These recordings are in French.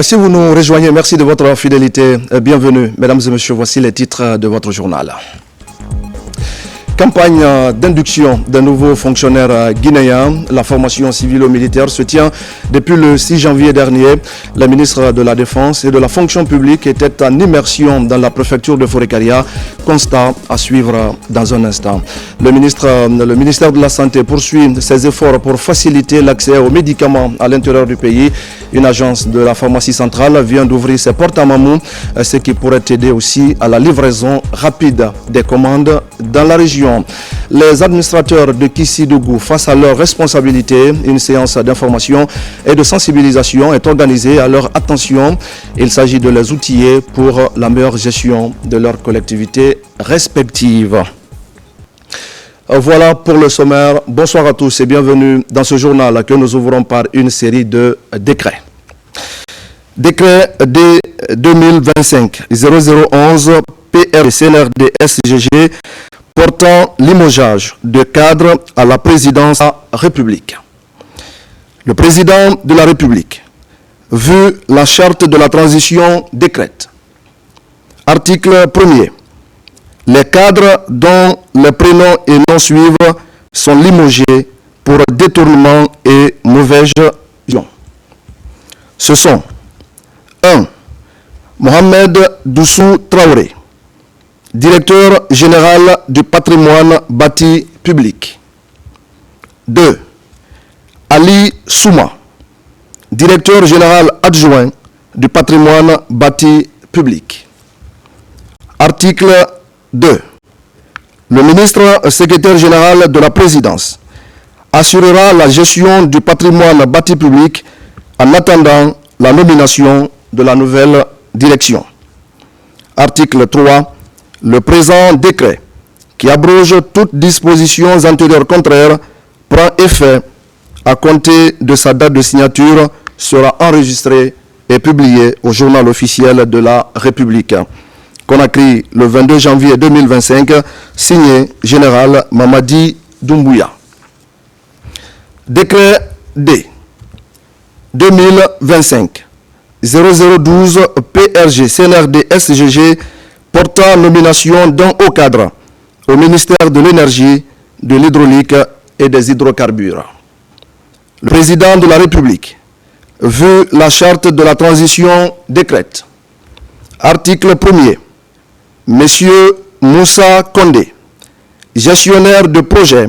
Si vous nous rejoignez, merci de votre fidélité. Bienvenue, mesdames et messieurs, voici les titres de votre journal. Campagne d'induction de nouveaux fonctionnaires guinéens. La formation civilo-militaire se tient depuis le 6 janvier dernier. Le ministre de la Défense et de la Fonction publique était en immersion dans la préfecture de Forêt-Caria. Constat à suivre dans un instant. Le ministère de la Santé poursuit ses efforts pour faciliter l'accès aux médicaments à l'intérieur du pays. Une agence de la pharmacie centrale vient d'ouvrir ses portes à Mamou, ce qui pourrait aider aussi à la livraison rapide des commandes dans la région. Les administrateurs de Kissidougou, face à leurs responsabilités, une séance d'information et de sensibilisation est organisée à leur attention. Il s'agit de les outiller pour la meilleure gestion de leurs collectivités respectives. Voilà pour le sommaire. Bonsoir à tous et bienvenue dans ce journal que nous ouvrons par une série de décrets. Décret D 2025-0011 PR-CNRD SGG portant limogeage de cadre à la présidence de la République. Le président de la République, vu la charte de la transition décrète. Article 1er. Les cadres dont les prénoms et noms suivent sont limogés pour détournement et mauvaise gestion. Ce sont 1. Mohamed Doussou Traoré, directeur général du patrimoine bâti public. 2. Ali Souma, directeur général adjoint du patrimoine bâti public. Article 2. Le ministre secrétaire général de la présidence assurera la gestion du patrimoine bâti public en attendant la nomination de la nouvelle direction. Article 3. Le présent décret, qui abroge toutes dispositions antérieures contraires, prend effet à compter de sa date de signature, sera enregistré et publié au journal officiel de la République. Conakry, le 22 janvier 2025, signé Général Mamadi Doumbouya. Décret D 2025-0012 PRG CNRD SGG portant nomination d'un haut cadre au ministère de l'Énergie, de l'Hydraulique et des Hydrocarbures. Le président de la République, vu la charte de la transition décrète. Article 1er. Monsieur Moussa Kondé, gestionnaire de projet,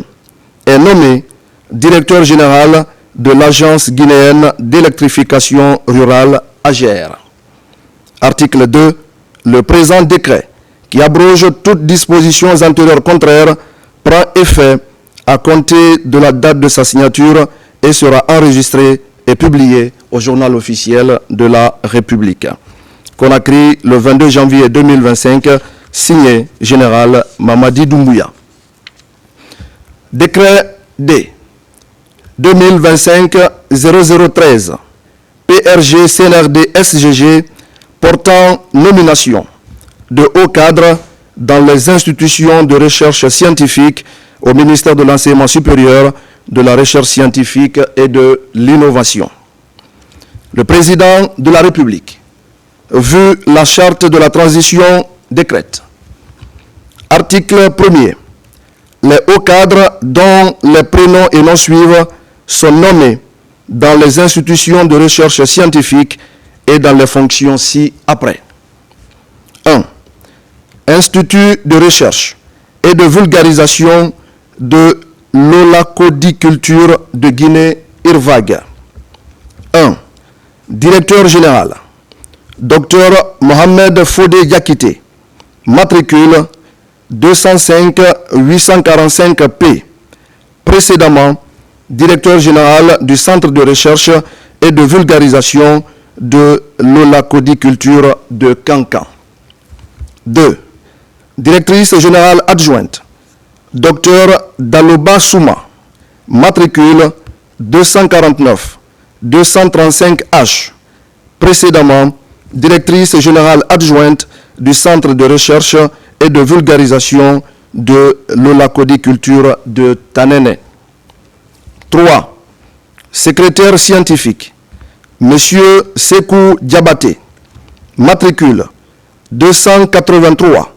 est nommé directeur général de l'Agence guinéenne d'électrification rurale AGER. Article 2. Le présent décret, qui abroge toutes dispositions antérieures contraires, prend effet à compter de la date de sa signature et sera enregistré et publié au journal officiel de la République. Conakry, le 22 janvier 2025, signé Général Mamadi Doumbouya. Décret D 2025-0013 PRG CNRD SGG portant nomination de hauts cadres dans les institutions de recherche scientifique au ministère de l'Enseignement supérieur, de la recherche scientifique et de l'innovation. Le président de la République, vu la charte de la transition décrète. Article 1er. Les hauts cadres dont les prénoms et noms suivent sont nommés dans les institutions de recherche scientifique et dans les fonctions ci-après. 1. Institut de recherche et de vulgarisation de l'holacodiculture de Guinée, IRVAG. 1. Directeur général, Dr Mohamed Fodé Yakité, matricule 205-845P, précédemment directeur général du Centre de recherche et de vulgarisation de l'holacodiculture de Kankan. 2. Directrice générale adjointe, Dr Daloba Souma, matricule 249-235H, précédemment directrice générale adjointe du Centre de recherche et de vulgarisation de l'holacodiculture de Tanene. 3. Secrétaire scientifique, Monsieur Sekou Diabaté, matricule 283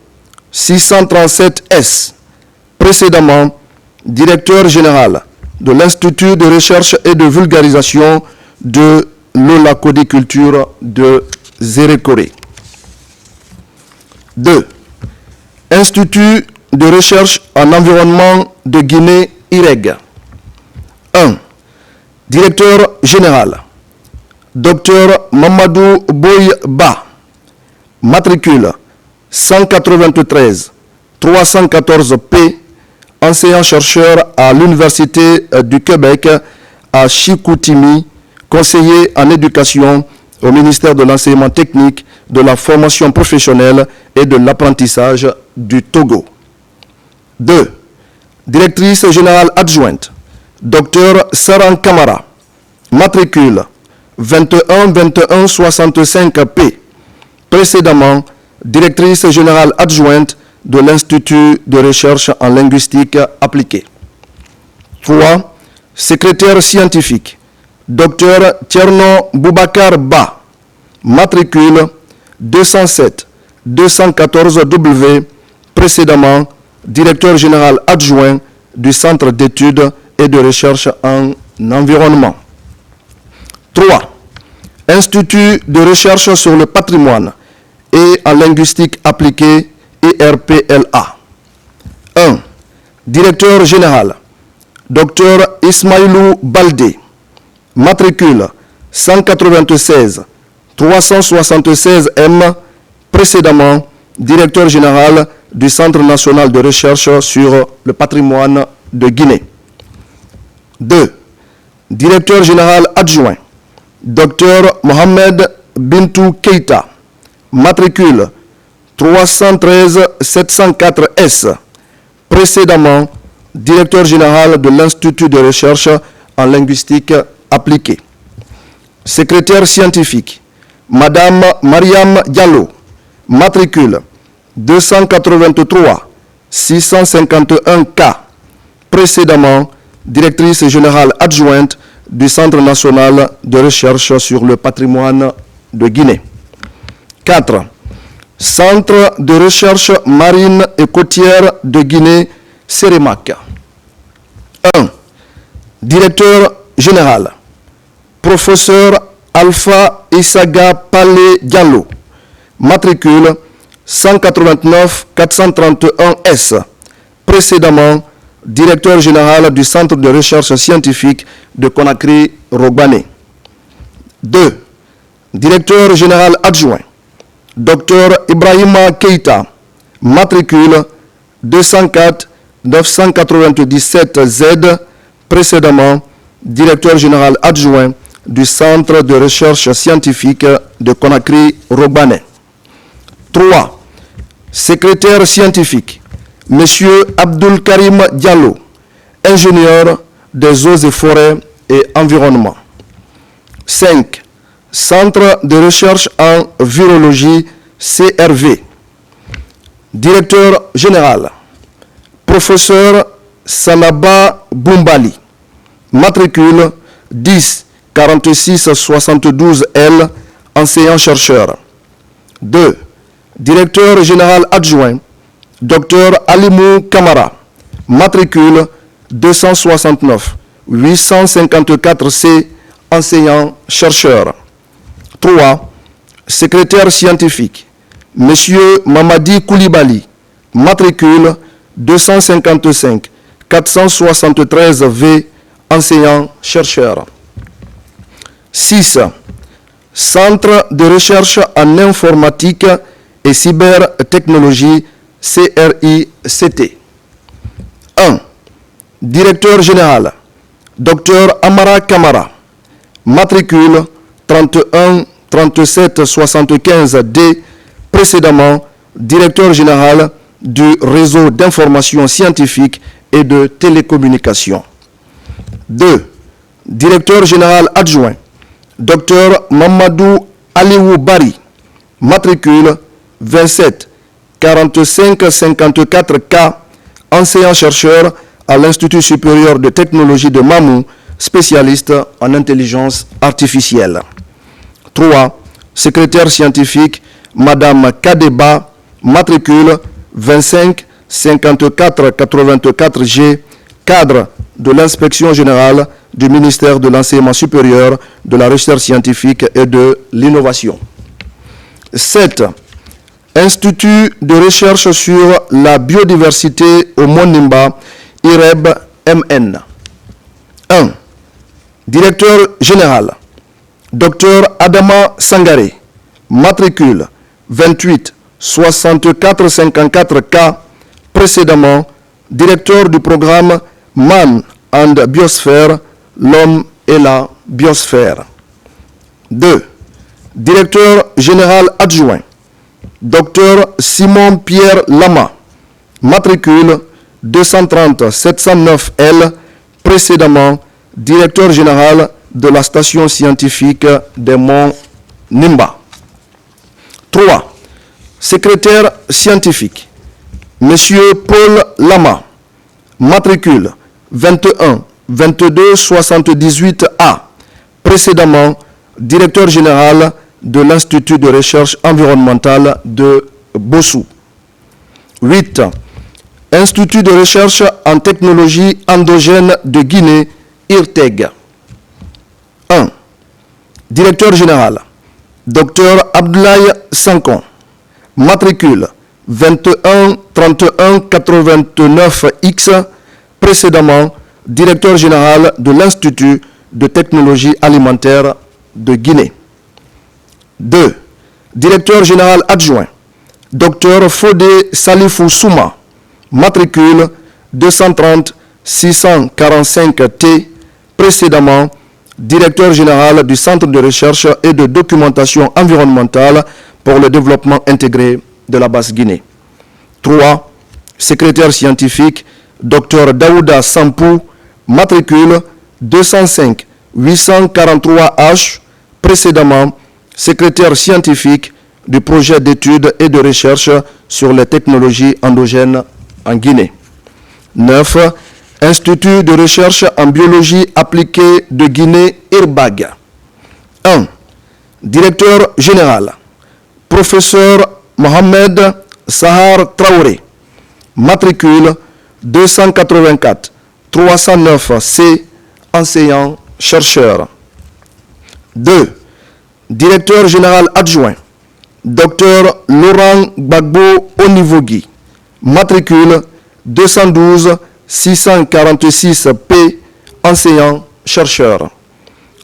637 S, précédemment directeur général de l'Institut de recherche et de vulgarisation de l'holacodiculture de Zérékoré. 2. Institut de recherche en environnement de Guinée, IREG. 1. Directeur général, Dr Mamadou Boy Ba, matricule 193 314 P, enseignant-chercheur à l'Université du Québec à Chicoutimi, conseiller en éducation au ministère de l'Enseignement technique, de la formation professionnelle et de l'apprentissage du Togo. 2. Directrice générale adjointe, Dr Saran Kamara, matricule 21 21 65 P, précédemment directrice générale adjointe de l'Institut de recherche en linguistique appliquée. 3. Secrétaire scientifique, Dr Tierno Boubacar Ba, matricule 207 214 W, précédemment directeur général adjoint du Centre d'études et de recherche en environnement. 3. Institut de recherche sur le patrimoine et en linguistique appliquée, IRPLA. 1. Directeur général, Dr Ismaïlou Baldé, matricule 196 376 M, précédemment directeur général du Centre national de recherche sur le patrimoine de Guinée. 2. Directeur général adjoint, Dr Mohamed Bintou Keïta, matricule 313 704 S, précédemment directeur général de l'Institut de recherche en linguistique appliquée. Secrétaire scientifique, Madame Mariam Diallo, matricule 283 651 K, précédemment directrice générale adjointe du Centre national de recherche sur le patrimoine de Guinée. 4. Centre de recherche marine et côtière de Guinée, CEREMAC. 1. Directeur général, professeur Alpha Issaga Palé Diallo, matricule 189 431 S, précédemment directeur général du Centre de recherche scientifique de Conakry-Rogbane. 2. Directeur général adjoint, Dr Ibrahima Keïta, matricule 204 997 Z, précédemment directeur général adjoint du Centre de recherche scientifique de Conakry-Rogbane. 3. Secrétaire scientifique, M. Abdul Karim Diallo, ingénieur des eaux et forêts et environnement. 5. Centre de recherche en virologie, CRV. Directeur général, professeur Sanaba Boumbali, matricule 10 46 72 L, enseignant-chercheur. 2. Directeur général adjoint, Dr Alimou Kamara, matricule 269 854 C, enseignant-chercheur. 3. Secrétaire scientifique, M. Mamadi Koulibaly, matricule 255 473 V, enseignant-chercheur. 6. Centre de recherche en informatique et cybertechnologie, CRICT. 1. Directeur général, Dr Amara Kamara, matricule 31 37 75 D, précédemment directeur général du réseau d'information scientifique et de télécommunications. 2. Directeur général adjoint, Dr Mamadou Aliou Bari, matricule 27 45 54 K, enseignant-chercheur à l'Institut supérieur de technologie de Mamou, spécialiste en intelligence artificielle. 3. Secrétaire scientifique, Madame Kadeba, matricule 25 54 84 G, cadre de l'inspection générale du ministère de l'enseignement supérieur, de la recherche scientifique et de l'innovation. 7. Institut de recherche sur la biodiversité au Mont Nimba, IREB MN. 1. Directeur général, Dr Adama Sangare, matricule 28 64 54 K, précédemment directeur du programme Man and Biosphère, l'homme et la biosphère. 2. Directeur général adjoint, Dr Simon Pierre Lama, matricule 230 709 L, précédemment directeur général de la station scientifique des monts Nimba. 3. Secrétaire scientifique, Monsieur Paul Lama, matricule 21 22 78 A, précédemment directeur général de l'Institut de recherche environnementale de Bossou. 8. Institut de recherche en technologie endogène de Guinée, IRTEG. 1. Directeur général, Dr Abdoulaye Sankon, matricule 21 31 89 X, précédemment directeur général de l'Institut de technologie alimentaire de Guinée. 2. Directeur général adjoint, Dr Fodé Salifou Souma, matricule 230 645 T, précédemment directeur général du Centre de recherche et de documentation environnementale pour le développement intégré de la Basse-Guinée. 3. Secrétaire scientifique, Dr Daouda Sampou, matricule 205 843 H, précédemment secrétaire scientifique du projet d'études et de recherche sur les technologies endogènes en Guinée. 9. Institut de recherche en biologie appliquée de Guinée, IRBAG. 1. Directeur général, professeur Mohamed Sahar Traoré, matricule 284 309 C, enseignant-chercheur. 2. Directeur général adjoint, Dr Laurent Gbagbo Onivogui, matricule 212 646 P, enseignant-chercheur.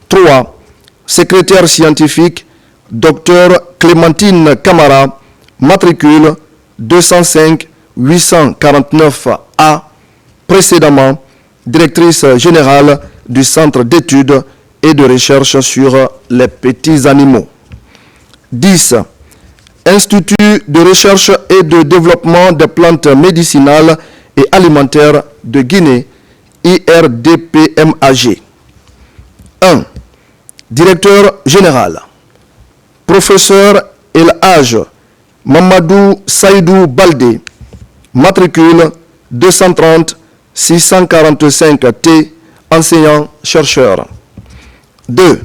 3. Secrétaire scientifique, Dr Clémentine Camara, matricule 205 849 A, précédemment directrice générale du Centre d'études et de recherche sur les petits animaux. 10. Institut de recherche et de développement des plantes médicinales et alimentaires de Guinée, IRDPMAG. 1. Directeur général, professeur El Hadj Mamadou Saïdou Baldé, matricule 230 645 T, enseignant-chercheur. 2.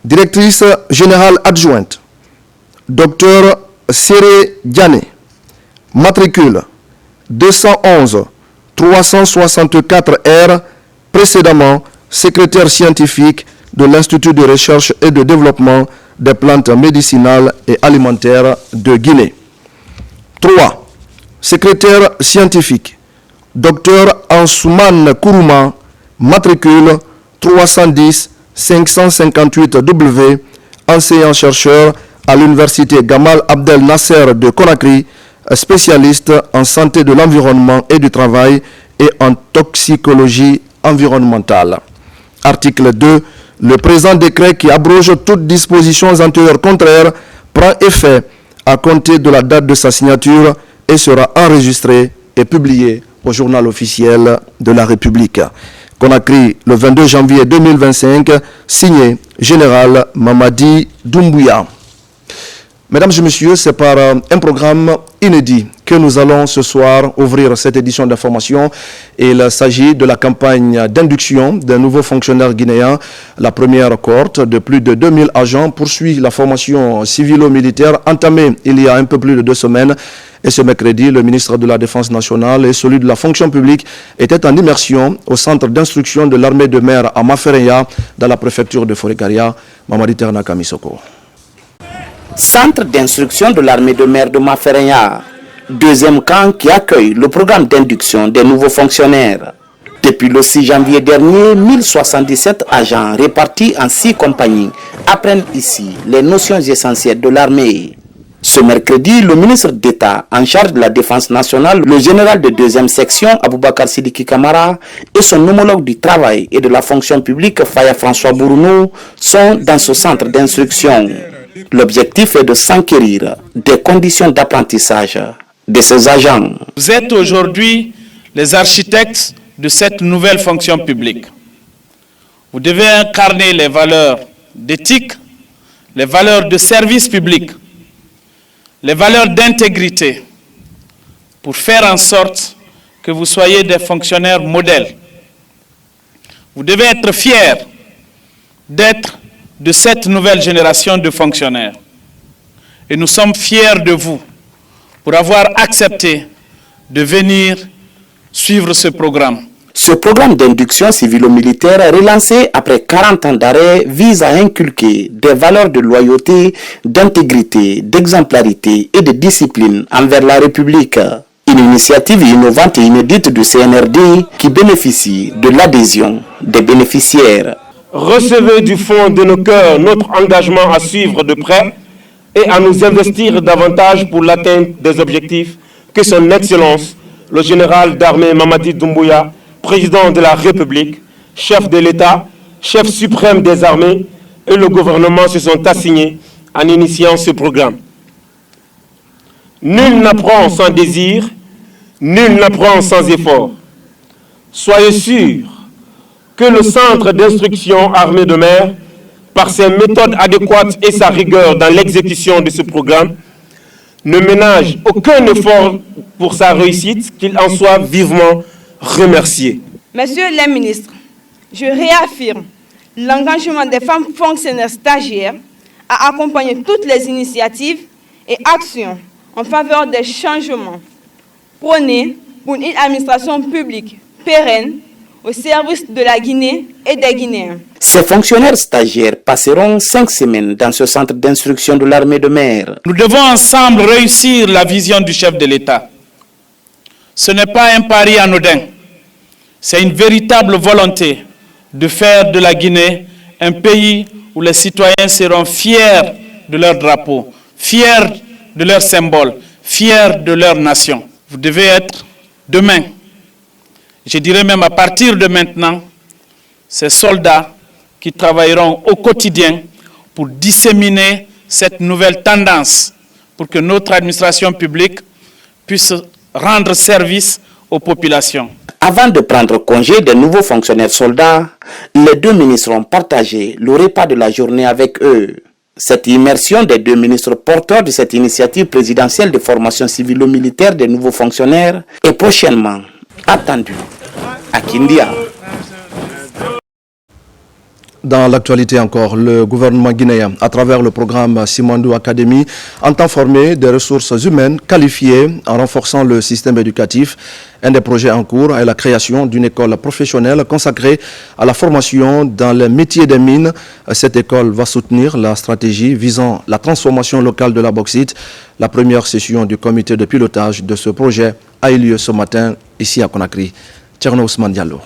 Directrice générale adjointe, Dr Séré Diané, matricule 211 364 R, précédemment secrétaire scientifique de l'Institut de recherche et de développement des plantes médicinales et alimentaires de Guinée. 3. Secrétaire scientifique, Dr Ansoumane Kourouma, matricule 310 558 W, enseignant-chercheur à l'université Gamal Abdel Nasser de Conakry, spécialiste en santé de l'environnement et du travail et en toxicologie environnementale. Article 2. Le présent décret qui abroge toutes dispositions antérieures contraires prend effet à compter de la date de sa signature et sera enregistré et publié au journal officiel de la République. Conakry, le 22 janvier 2025, signé Général Mamadi Doumbouya. Mesdames et messieurs, c'est par un programme inédit que nous allons ce soir ouvrir cette édition d'information. Il s'agit de la campagne d'induction d'un nouveau fonctionnaire guinéen. La première cohorte de plus de 2000 agents poursuit la formation civilo-militaire entamée il y a un peu plus de 2 semaines. Et ce mercredi, le ministre de la Défense nationale et celui de la fonction publique étaient en immersion au centre d'instruction de l'armée de mer à Mafereya, dans la préfecture de Forêt-Garia. Mamadi Terna Kamisoko. Centre d'instruction de l'armée de mer de Mafereya, deuxième camp qui accueille le programme d'induction des nouveaux fonctionnaires. Depuis le 6 janvier dernier, 1077 agents répartis en 6 compagnies apprennent ici les notions essentielles de l'armée. Ce mercredi, le ministre d'État en charge de la Défense nationale, le général de 2e section, Aboubakar Sidiki Kamara, et son homologue du travail et de la fonction publique, Faya François Bourounou, sont dans ce centre d'instruction. L'objectif est de s'enquérir des conditions d'apprentissage de ces agents. Vous êtes aujourd'hui les architectes de cette nouvelle fonction publique. Vous devez incarner les valeurs d'éthique, les valeurs de service public, les valeurs d'intégrité pour faire en sorte que vous soyez des fonctionnaires modèles. Vous devez être fiers d'être de cette nouvelle génération de fonctionnaires. Et nous sommes fiers de vous pour avoir accepté de venir suivre ce programme. Ce programme d'induction civilo-militaire relancé après 40 ans d'arrêt vise à inculquer des valeurs de loyauté, d'intégrité, d'exemplarité et de discipline envers la République. Une initiative innovante et inédite du CNRD qui bénéficie de l'adhésion des bénéficiaires. Recevez du fond de nos cœurs notre engagement à suivre de près et à nous investir davantage pour l'atteinte des objectifs que son Excellence, le général d'armée Mamadi Doumbouya, président de la République, chef de l'État, chef suprême des armées et le gouvernement se sont assignés en initiant ce programme. Nul n'apprend sans désir, nul n'apprend sans effort. Soyez sûrs que le centre d'instruction armée de mer, par ses méthodes adéquates et sa rigueur dans l'exécution de ce programme, ne ménage aucun effort pour sa réussite, qu'il en soit vivement remercié. Messieurs les ministres, je réaffirme l'engagement des femmes fonctionnaires stagiaires à accompagner toutes les initiatives et actions en faveur des changements prônés pour une administration publique pérenne au service de la Guinée et des Guinéens. Ces fonctionnaires stagiaires passeront 5 semaines dans ce centre d'instruction de l'armée de mer. Nous devons ensemble réussir la vision du chef de l'État. Ce n'est pas un pari anodin, c'est une véritable volonté de faire de la Guinée un pays où les citoyens seront fiers de leur drapeau, fiers de leur symbole, fiers de leur nation. Vous devez être demain, je dirais même à partir de maintenant, ces soldats qui travailleront au quotidien pour disséminer cette nouvelle tendance, pour que notre administration publique puisse rendre service aux populations. Avant de prendre congé des nouveaux fonctionnaires soldats, les 2 ministres ont partagé le repas de la journée avec eux. Cette immersion des 2 ministres porteurs de cette initiative présidentielle de formation civilo-militaire des nouveaux fonctionnaires est prochainement attendue à Kindia. Dans l'actualité encore, le gouvernement guinéen, à travers le programme Simandou Academy, entend former des ressources humaines qualifiées en renforçant le système éducatif. Un des projets en cours est la création d'une école professionnelle consacrée à la formation dans les métiers des mines. Cette école va soutenir la stratégie visant la transformation locale de la bauxite. La première session du comité de pilotage de ce projet a eu lieu ce matin ici à Conakry. Tcherno Ousmane Diallo.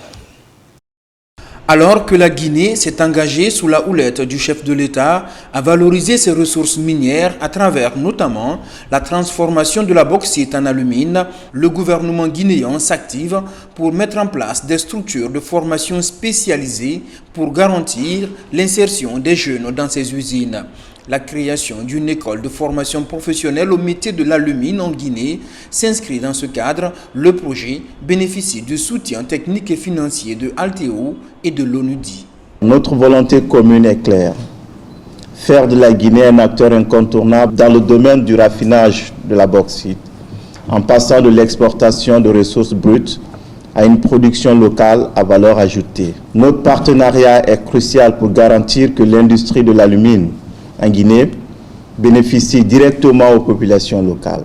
Alors que la Guinée s'est engagée sous la houlette du chef de l'État à valoriser ses ressources minières à travers notamment la transformation de la bauxite en alumine, le gouvernement guinéen s'active pour mettre en place des structures de formation spécialisées pour garantir l'insertion des jeunes dans ces usines. La création d'une école de formation professionnelle au métier de l'alumine en Guinée s'inscrit dans ce cadre. Le projet bénéficie du soutien technique et financier de Alteo et de l'ONUDI. Notre volonté commune est claire, faire de la Guinée un acteur incontournable dans le domaine du raffinage de la bauxite, en passant de l'exportation de ressources brutes à une production locale à valeur ajoutée. Notre partenariat est crucial pour garantir que l'industrie de l'alumine en Guinée bénéficie directement aux populations locales.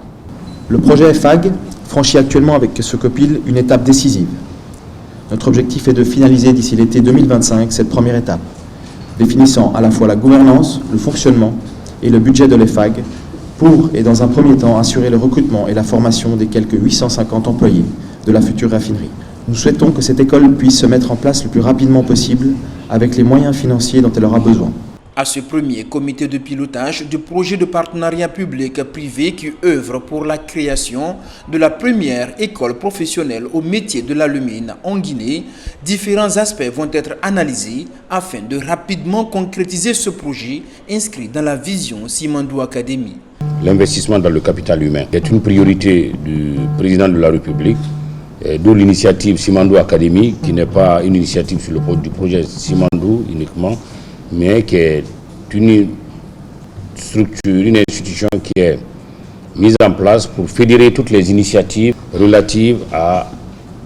Le projet FAG franchit actuellement avec ce COPIL une étape décisive. Notre objectif est de finaliser d'ici l'été 2025 cette première étape, définissant à la fois la gouvernance, le fonctionnement et le budget de l'EFAG pour, et dans un premier temps, assurer le recrutement et la formation des quelques 850 employés de la future raffinerie. Nous souhaitons que cette école puisse se mettre en place le plus rapidement possible avec les moyens financiers dont elle aura besoin. À ce premier comité de pilotage du projet de partenariat public-privé qui œuvre pour la création de la première école professionnelle au métier de l'alumine en Guinée, différents aspects vont être analysés afin de rapidement concrétiser ce projet inscrit dans la vision Simandou Academy. L'investissement dans le capital humain est une priorité du président de la République, d'où l'initiative Simandou Academy, qui n'est pas une initiative sur le du projet Simandou uniquement, mais qui est une structure, une institution qui est mise en place pour fédérer toutes les initiatives relatives à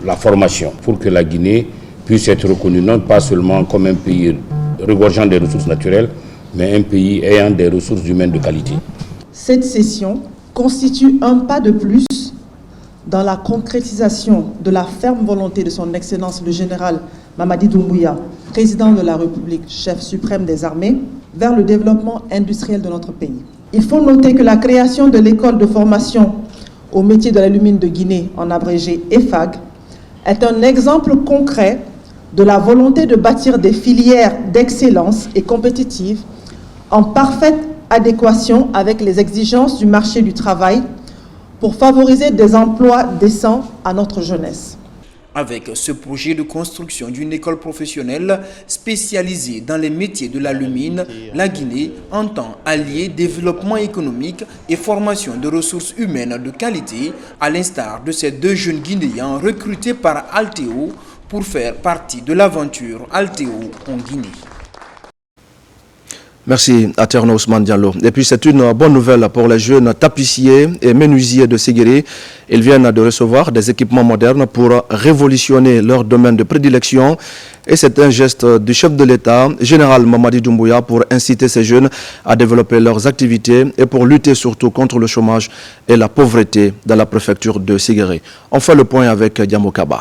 la formation, pour que la Guinée puisse être reconnue non pas seulement comme un pays regorgeant des ressources naturelles, mais un pays ayant des ressources humaines de qualité. Cette session constitue un pas de plus dans la concrétisation de la ferme volonté de son Excellence le général Mamadi Doumbouya, président de la République, chef suprême des armées, vers le développement industriel de notre pays. Il faut noter que la création de l'école de formation au métier de l'alumine de Guinée, en abrégé EFAG, est un exemple concret de la volonté de bâtir des filières d'excellence et compétitives en parfaite adéquation avec les exigences du marché du travail pour favoriser des emplois décents à notre jeunesse. Avec ce projet de construction d'une école professionnelle spécialisée dans les métiers de l'alumine, la Guinée entend allier développement économique et formation de ressources humaines de qualité, à l'instar de ces deux jeunes Guinéens recrutés par Alteo pour faire partie de l'aventure Alteo en Guinée. Merci à Terno Ousmane Diallo. Et puis c'est une bonne nouvelle pour les jeunes tapissiers et menuisiers de Séguéré. Ils viennent de recevoir des équipements modernes pour révolutionner leur domaine de prédilection. Et c'est un geste du chef de l'État, général Mamadi Doumbouya, pour inciter ces jeunes à développer leurs activités et pour lutter surtout contre le chômage et la pauvreté dans la préfecture de Séguéré. On fait le point avec Diamo Kaba.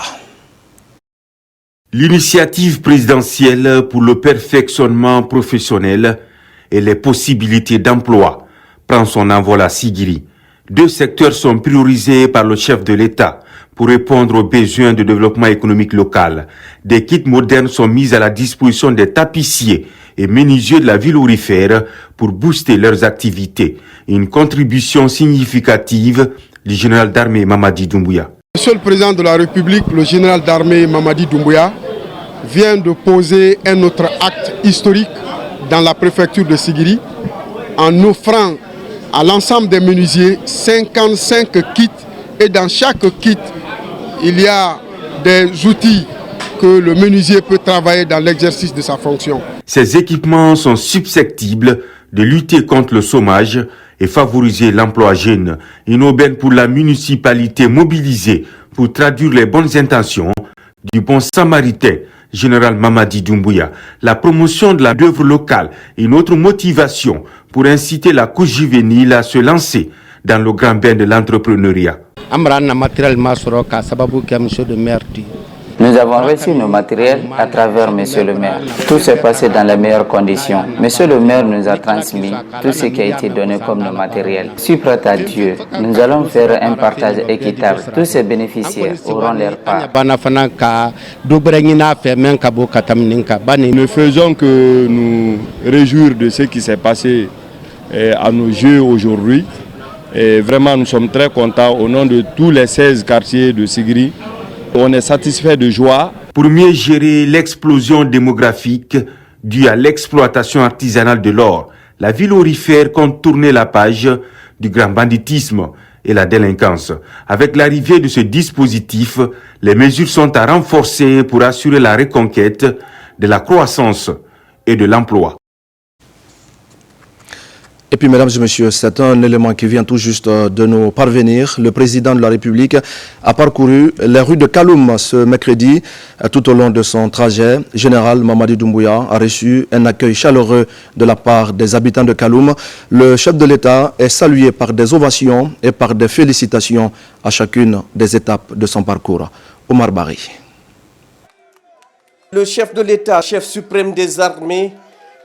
L'initiative présidentielle pour le perfectionnement professionnel et les possibilités d'emploi prend son envol à Sigiri. Deux secteurs sont priorisés par le chef de l'État pour répondre aux besoins de développement économique local. Des kits modernes sont mis à la disposition des tapissiers et menuisiers de la ville aurifère pour booster leurs activités. Une contribution significative du général d'armée Mamadi Doumbouya. Monsieur le président de la République, le général d'armée Mamadi Doumbouya, vient de poser un autre acte historique dans la préfecture de Sigiri en offrant à l'ensemble des menuisiers 55 kits et dans chaque kit il y a des outils que le menuisier peut travailler dans l'exercice de sa fonction. Ces équipements sont susceptibles de lutter contre le chômage et favoriser l'emploi jeune. Une aubaine pour la municipalité mobilisée pour traduire les bonnes intentions du bon samaritain général Mamadi Doumbouya. La promotion de la d'œuvre locale, une autre motivation pour inciter la couche juvénile à se lancer dans le grand bain de l'entrepreneuriat. Nous avons reçu nos matériels à travers Monsieur le maire. Tout s'est passé dans les meilleures conditions. Monsieur le maire nous a transmis tout ce qui a été donné comme nos matériels. Je suis prêt à Dieu. Nous allons faire un partage équitable. Tous ces bénéficiaires auront leur part. Nous ne faisons que nous réjouir de ce qui s'est passé à nos yeux aujourd'hui. Et vraiment, nous sommes très contents au nom de tous les 16 quartiers de Sigiri. On est satisfait de joie. Pour mieux gérer l'explosion démographique due à l'exploitation artisanale de l'or, la ville aurifère compte tourner la page du grand banditisme et la délinquance. Avec l'arrivée de ce dispositif, les mesures sont à renforcer pour assurer la reconquête de la croissance et de l'emploi. Et puis, mesdames et messieurs, c'est un élément qui vient tout juste de nous parvenir. Le président de la République a parcouru les rues de Kaloum ce mercredi. Tout au long de son trajet, Général Mamadi Doumbouya a reçu un accueil chaleureux de la part des habitants de Kaloum. Le chef de l'État est salué par des ovations et par des félicitations à chacune des étapes de son parcours. Omar Bari. Le chef de l'État, chef suprême des armées,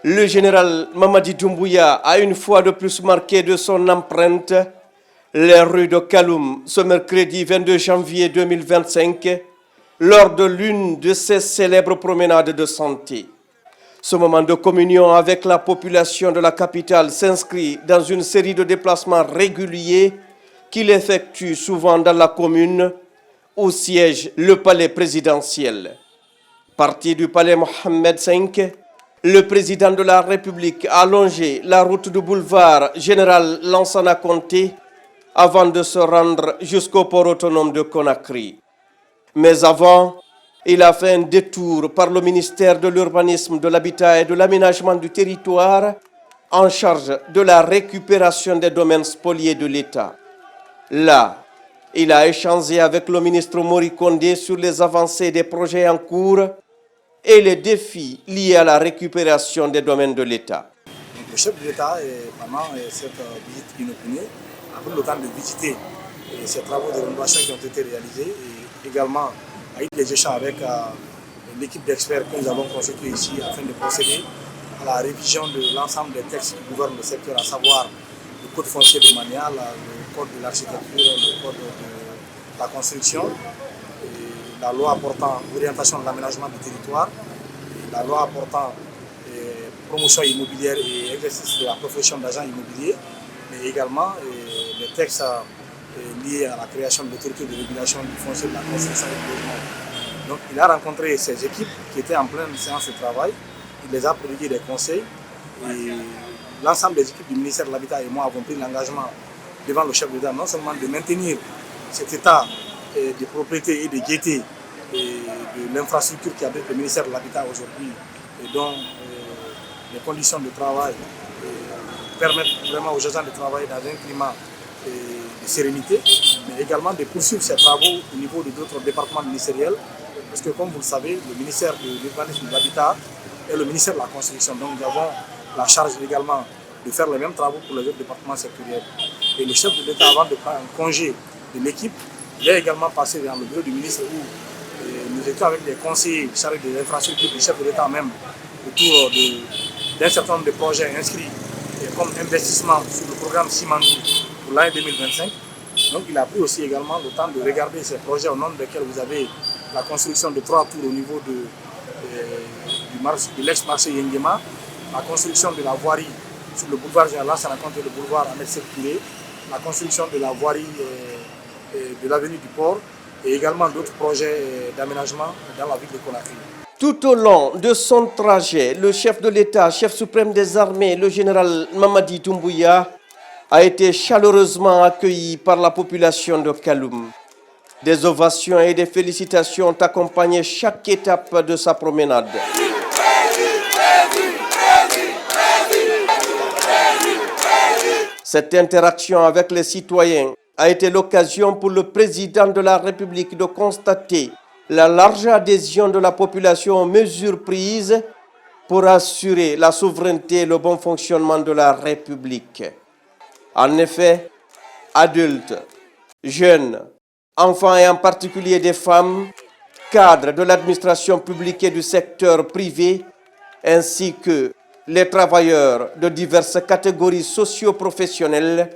le général Mamadi Doumbouya a une fois de plus marqué de son empreinte les rues de Kaloum ce mercredi 22 janvier 2025 lors de l'une de ses célèbres promenades de santé. Ce moment de communion avec la population de la capitale s'inscrit dans une série de déplacements réguliers qu'il effectue souvent dans la commune où siège le palais présidentiel. Parti du palais Mohamed V, le président de la République a longé la route du boulevard Général Lansana Conté avant de se rendre jusqu'au port autonome de Conakry. Mais avant, il a fait un détour par le ministère de l'Urbanisme, de l'Habitat et de l'Aménagement du Territoire en charge de la récupération des domaines spoliés de l'État. Là, il a échangé avec le ministre Mori Kondé sur les avancées des projets en cours et les défis liés à la récupération des domaines de l'État. Le chef de l'État, pendant cette visite inopinée, a pris le temps de visiter ces travaux de rénovation qui ont été réalisés et également a eu des échanges avec l'équipe d'experts que nous avons constituée ici afin de procéder à la révision de l'ensemble des textes qui gouvernent le secteur, à savoir le code foncier domanial, le code de l'architecture, le code de la construction, la loi portant orientation de l'aménagement du territoire, la loi portant promotion immobilière et exercice de la profession d'agent immobilier, mais également les textes liés à la création de l'autorité de régulation du foncier de la construction et du logement. Donc il a rencontré ces équipes qui étaient en pleine séance de travail, il les a prodigué des conseils et l'ensemble des équipes du ministère de l'Habitat et moi avons pris l'engagement devant le chef de l'État non seulement de maintenir cet état de propriété et de gaieté de l'infrastructure qui abrite le ministère de l'Habitat aujourd'hui et dont les conditions de travail permettent vraiment aux agents de travailler dans un climat de sérénité, mais également de poursuivre ces travaux au niveau de d'autres départements ministériels, parce que comme vous le savez, le ministère de l'Urbanisme et de l'Habitat et le ministère de la Construction, donc nous avons la charge également de faire les mêmes travaux pour les autres départements sectoriels. Et le chef de l'État, avant de prendre un congé de l'équipe, il est également passé dans le bureau du ministre où nous étions avec des conseillers chargés des infrastructures du chef de l'État même autour d'un certain nombre de projets inscrits comme investissement sur le programme Simandou pour l'année 2025. Donc il a pris aussi également le temps de regarder ces projets au nom desquels vous avez la construction de 3 tours au niveau de l'ex-marché Yengema, la construction de la voirie sur le boulevard Général Lansana Conté et le boulevard Ahmed Sékou Touré, la construction de la voirie de l'avenue du Port et également d'autres projets d'aménagement dans la ville de Conakry. Tout au long de son trajet, le chef de l'État, chef suprême des armées, le général Mamadi Doumbouya, a été chaleureusement accueilli par la population de Kaloum. Des ovations et des félicitations ont accompagné chaque étape de sa promenade. Cette interaction avec les citoyens a été l'occasion pour le président de la République de constater la large adhésion de la population aux mesures prises pour assurer la souveraineté et le bon fonctionnement de la République. En effet, adultes, jeunes, enfants et en particulier des femmes, cadres de l'administration publique et du secteur privé, ainsi que les travailleurs de diverses catégories socio-professionnelles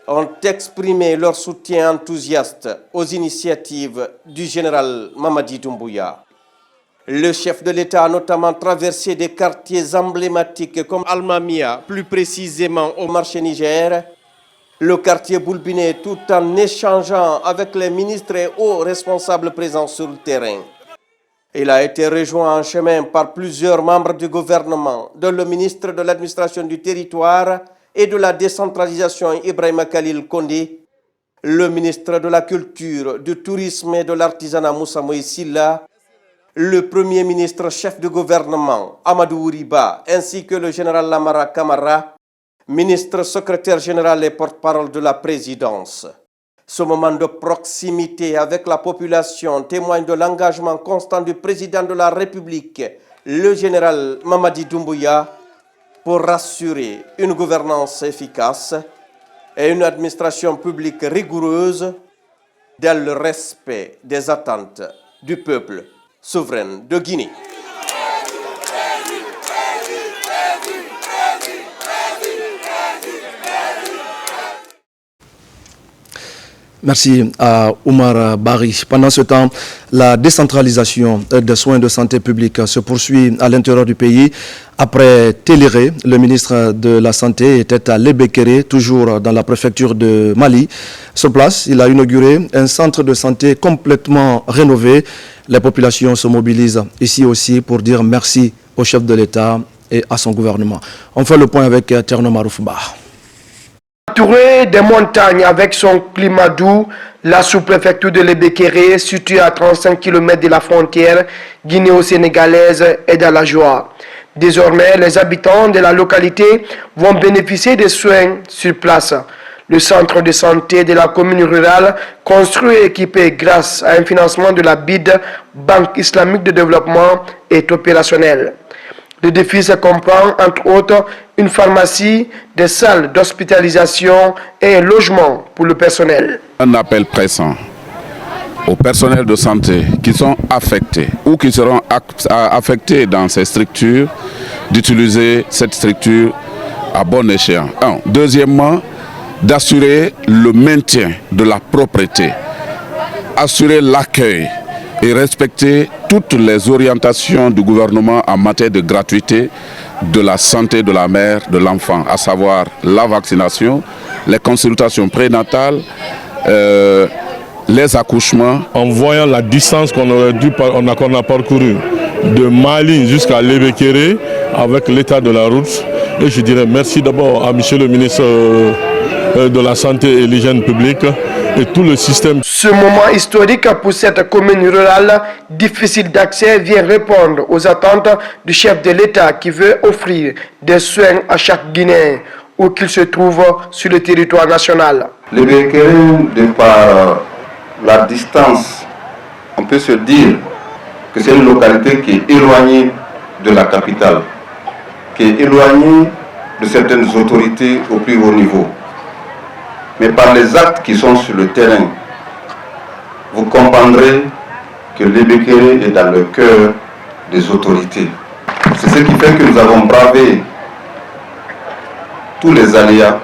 ont exprimé leur soutien enthousiaste aux initiatives du général Mamadi Doumbouya. Le chef de l'État a notamment traversé des quartiers emblématiques comme Almamia, plus précisément au marché Niger, le quartier Boulbiné, tout en échangeant avec les ministres et hauts responsables présents sur le terrain. Il a été rejoint en chemin par plusieurs membres du gouvernement, dont le ministre de l'administration du territoire et de la décentralisation Ibrahima Khalil Kondé, le ministre de la Culture, du Tourisme et de l'Artisanat Moussa Moïse Silla, le premier ministre chef de gouvernement Amadou Ouriba, ainsi que le général Lamara Kamara, ministre, secrétaire général et porte-parole de la présidence. Ce moment de proximité avec la population témoigne de l'engagement constant du président de la République, le général Mamadi Doumbouya, pour assurer une gouvernance efficace et une administration publique rigoureuse dans le respect des attentes du peuple souverain de Guinée. Merci à Oumar Bari. Pendant ce temps, la décentralisation des soins de santé publique se poursuit à l'intérieur du pays. Après Téléré, le ministre de la Santé était à Lebekere, toujours dans la préfecture de Mali. Sur place, il a inauguré un centre de santé complètement rénové. Les populations se mobilisent ici aussi pour dire merci au chef de l'État et à son gouvernement. On fait le point avec Terno Maroufba. Entourée des montagnes avec son climat doux, la sous-préfecture de Lebekere, située à 35 km de la frontière guinéo-sénégalaise, est dans la joie. Désormais, les habitants de la localité vont bénéficier des soins sur place. Le centre de santé de la commune rurale, construit et équipé grâce à un financement de la BID, Banque islamique de développement, est opérationnel. L'édifice comprend, entre autres, une pharmacie, des salles d'hospitalisation et un logement pour le personnel. Un appel pressant aux personnels de santé qui sont affectés ou qui seront affectés dans ces structures d'utiliser cette structure à bon escient. Deuxièmement, d'assurer le maintien de la propreté, assurer l'accueil et respecter toutes les orientations du gouvernement en matière de gratuité de la santé de la mère, de l'enfant, à savoir la vaccination, les consultations prénatales, les accouchements. En voyant la distance qu'on a parcourue de Mali jusqu'à Lebekere avec l'état de la route, et je dirais merci d'abord à monsieur le ministre de la Santé et l'hygiène publique et tout le système. Ce moment historique pour cette commune rurale difficile d'accès vient répondre aux attentes du chef de l'État qui veut offrir des soins à chaque Guinéen où qu'il se trouve sur le territoire national. Lebekere, de par la distance, on peut se dire que c'est une localité qui est éloignée de la capitale, qui est éloignée de certaines autorités au plus haut niveau. Mais par les actes qui sont sur le terrain, vous comprendrez que Lebekere est dans le cœur des autorités. C'est ce qui fait que nous avons bravé tous les aléas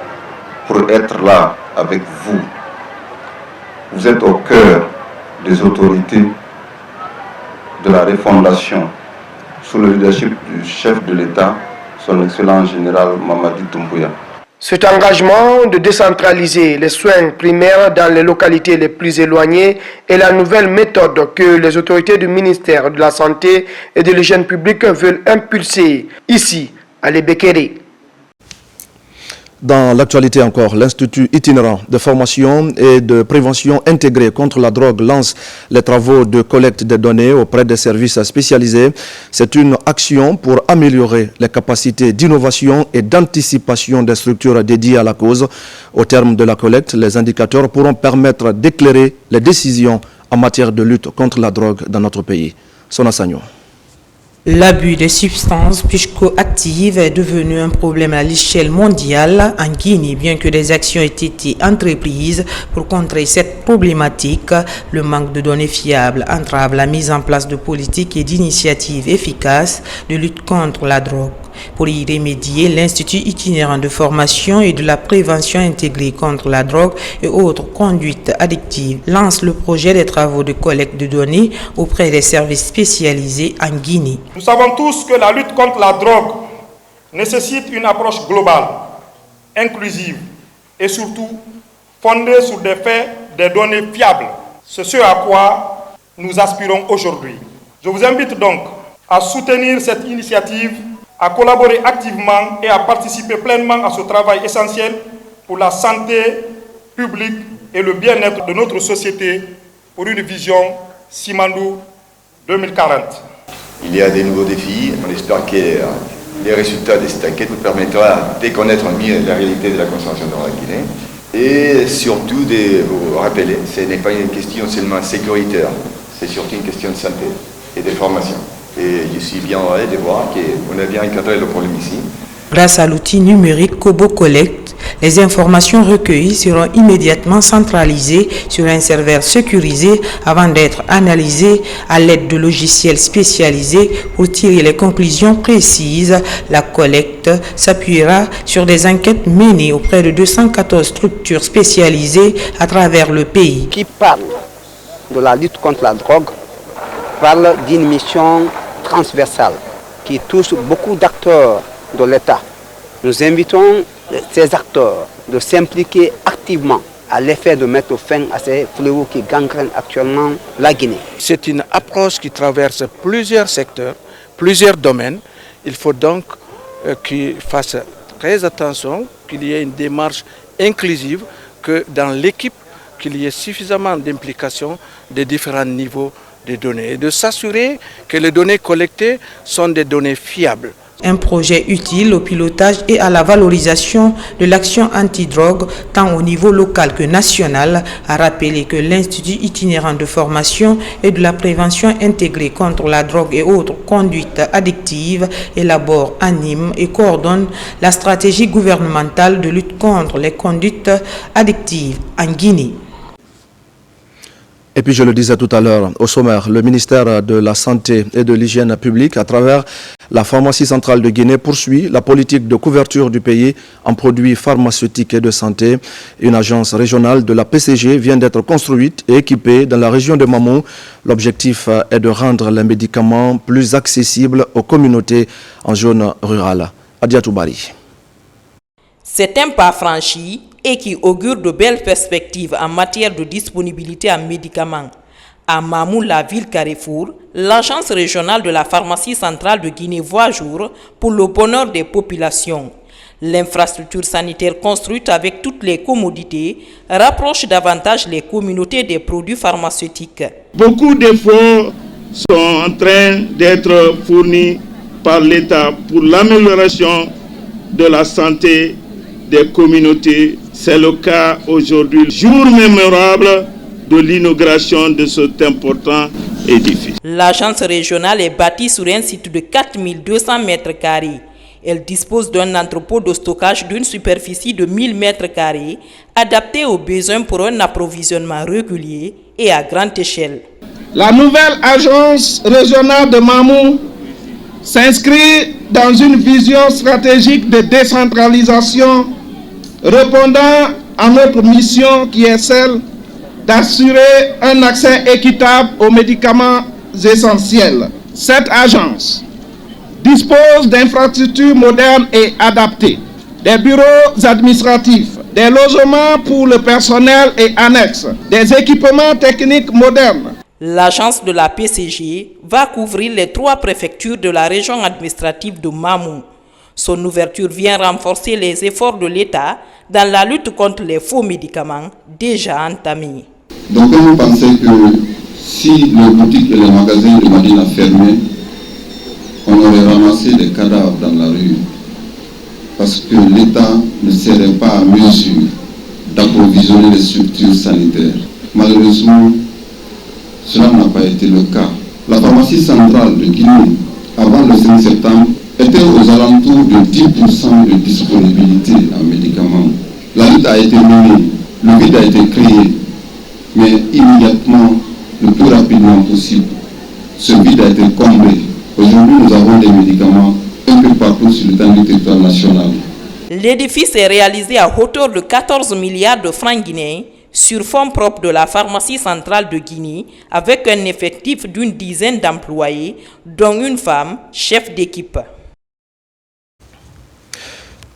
pour être là avec vous. Vous êtes au cœur des autorités de la refondation sous le leadership du chef de l'État, son excellent général Mamadi Doumbouya. Cet engagement de décentraliser les soins primaires dans les localités les plus éloignées est la nouvelle méthode que les autorités du ministère de la Santé et de l'hygiène publique veulent impulser ici à Lebekere. Dans l'actualité encore, l'Institut itinérant de formation et de prévention intégrée contre la drogue lance les travaux de collecte des données auprès des services spécialisés. C'est une action pour améliorer les capacités d'innovation et d'anticipation des structures dédiées à la cause. Au terme de la collecte, les indicateurs pourront permettre d'éclairer les décisions en matière de lutte contre la drogue dans notre pays. Sona Sagnon. L'abus des substances psychoactives est devenu un problème à l'échelle mondiale en Guinée, bien que des actions aient été entreprises pour contrer cette problématique. Le manque de données fiables entrave la mise en place de politiques et d'initiatives efficaces de lutte contre la drogue. Pour y remédier, l'Institut itinérant de formation et de la prévention intégrée contre la drogue et autres conduites addictives lance le projet des travaux de collecte de données auprès des services spécialisés en Guinée. Nous savons tous que la lutte contre la drogue nécessite une approche globale, inclusive et surtout fondée sur des faits, des données fiables. C'est ce à quoi nous aspirons aujourd'hui. Je vous invite donc à soutenir cette initiative, à collaborer activement et à participer pleinement à ce travail essentiel pour la santé publique et le bien-être de notre société pour une vision Simandou 2040. Il y a des nouveaux défis, on espère qu'il y ait Les résultats de cette enquête nous permettra de connaître mieux la réalité de la consommation dans la Guinée et surtout de vous rappeler, ce n'est pas une question seulement sécuritaire, c'est surtout une question de santé et de formation. Et je suis bien heureux de voir qu'on a bien encadré le problème ici. Grâce à l'outil numérique Kobo Collect, les informations recueillies seront immédiatement centralisées sur un serveur sécurisé avant d'être analysées à l'aide de logiciels spécialisés pour tirer les conclusions précises. La collecte s'appuiera sur des enquêtes menées auprès de 214 structures spécialisées à travers le pays. Qui parle de la lutte contre la drogue parle d'une mission transversale qui touche beaucoup d'acteurs de l'État. Nous invitons ces acteurs de s'impliquer activement à l'effet de mettre fin à ces fléaux qui gangrènent actuellement la Guinée. C'est une approche qui traverse plusieurs secteurs, plusieurs domaines. Il faut donc qu'ils fassent très attention, qu'il y ait une démarche inclusive, que dans l'équipe, qu'il y ait suffisamment d'implication des différents niveaux de données et de s'assurer que les données collectées sont des données fiables. Un projet utile au pilotage et à la valorisation de l'action antidrogue tant au niveau local que national, a rappelé que l'Institut itinérant de formation et de la prévention intégrée contre la drogue et autres conduites addictives élabore, anime et coordonne la stratégie gouvernementale de lutte contre les conduites addictives en Guinée. Et puis je le disais tout à l'heure, au sommaire, le ministère de la Santé et de l'Hygiène publique, à travers la pharmacie centrale de Guinée, poursuit la politique de couverture du pays en produits pharmaceutiques et de santé. Une agence régionale de la PCG vient d'être construite et équipée dans la région de Mamou. L'objectif est de rendre les médicaments plus accessibles aux communautés en zone rurale. Adiatou Bari. C'est un pas franchi et qui augure de belles perspectives en matière de disponibilité en médicaments. À Mamou, la ville Carrefour, l'agence régionale de la pharmacie centrale de Guinée voit jour pour le bonheur des populations. L'infrastructure sanitaire construite avec toutes les commodités rapproche davantage les communautés des produits pharmaceutiques. Beaucoup d'efforts sont en train d'être fournis par l'État pour l'amélioration de la santé des communautés. C'est le cas aujourd'hui, jour mémorable de l'inauguration de cet important édifice. L'agence régionale est bâtie sur un site de 4200 mètres carrés. Elle dispose d'un entrepôt de stockage d'une superficie de 1000 mètres carrés, adapté aux besoins pour un approvisionnement régulier et à grande échelle. La nouvelle agence régionale de Mamou s'inscrit dans une vision stratégique de décentralisation répondant à notre mission qui est celle d'assurer un accès équitable aux médicaments essentiels. Cette agence dispose d'infrastructures modernes et adaptées, des bureaux administratifs, des logements pour le personnel et annexes, des équipements techniques modernes. L'agence de la PCG va couvrir les 3 préfectures de la région administrative de Mamou. Son ouverture vient renforcer les efforts de l'État dans la lutte contre les faux médicaments déjà entamés. Donc on pensait que si les boutiques et les magasins de Madina fermaient, on aurait ramassé des cadavres dans la rue parce que l'État ne serait pas à mesure d'approvisionner les structures sanitaires. Malheureusement, cela n'a pas été le cas. La pharmacie centrale de Guinée, avant le 5 septembre, était aux alentours de 10% de disponibilité en médicaments. La lutte a été menée, le vide a été créé, mais immédiatement, le plus rapidement possible, ce vide a été comblé. Aujourd'hui, nous avons des médicaments un peu partout sur le territoire national. L'édifice est réalisé à hauteur de 14 milliards de francs guinéens sur fonds propres de la pharmacie centrale de Guinée avec un effectif d'une dizaine d'employés, dont une femme, chef d'équipe.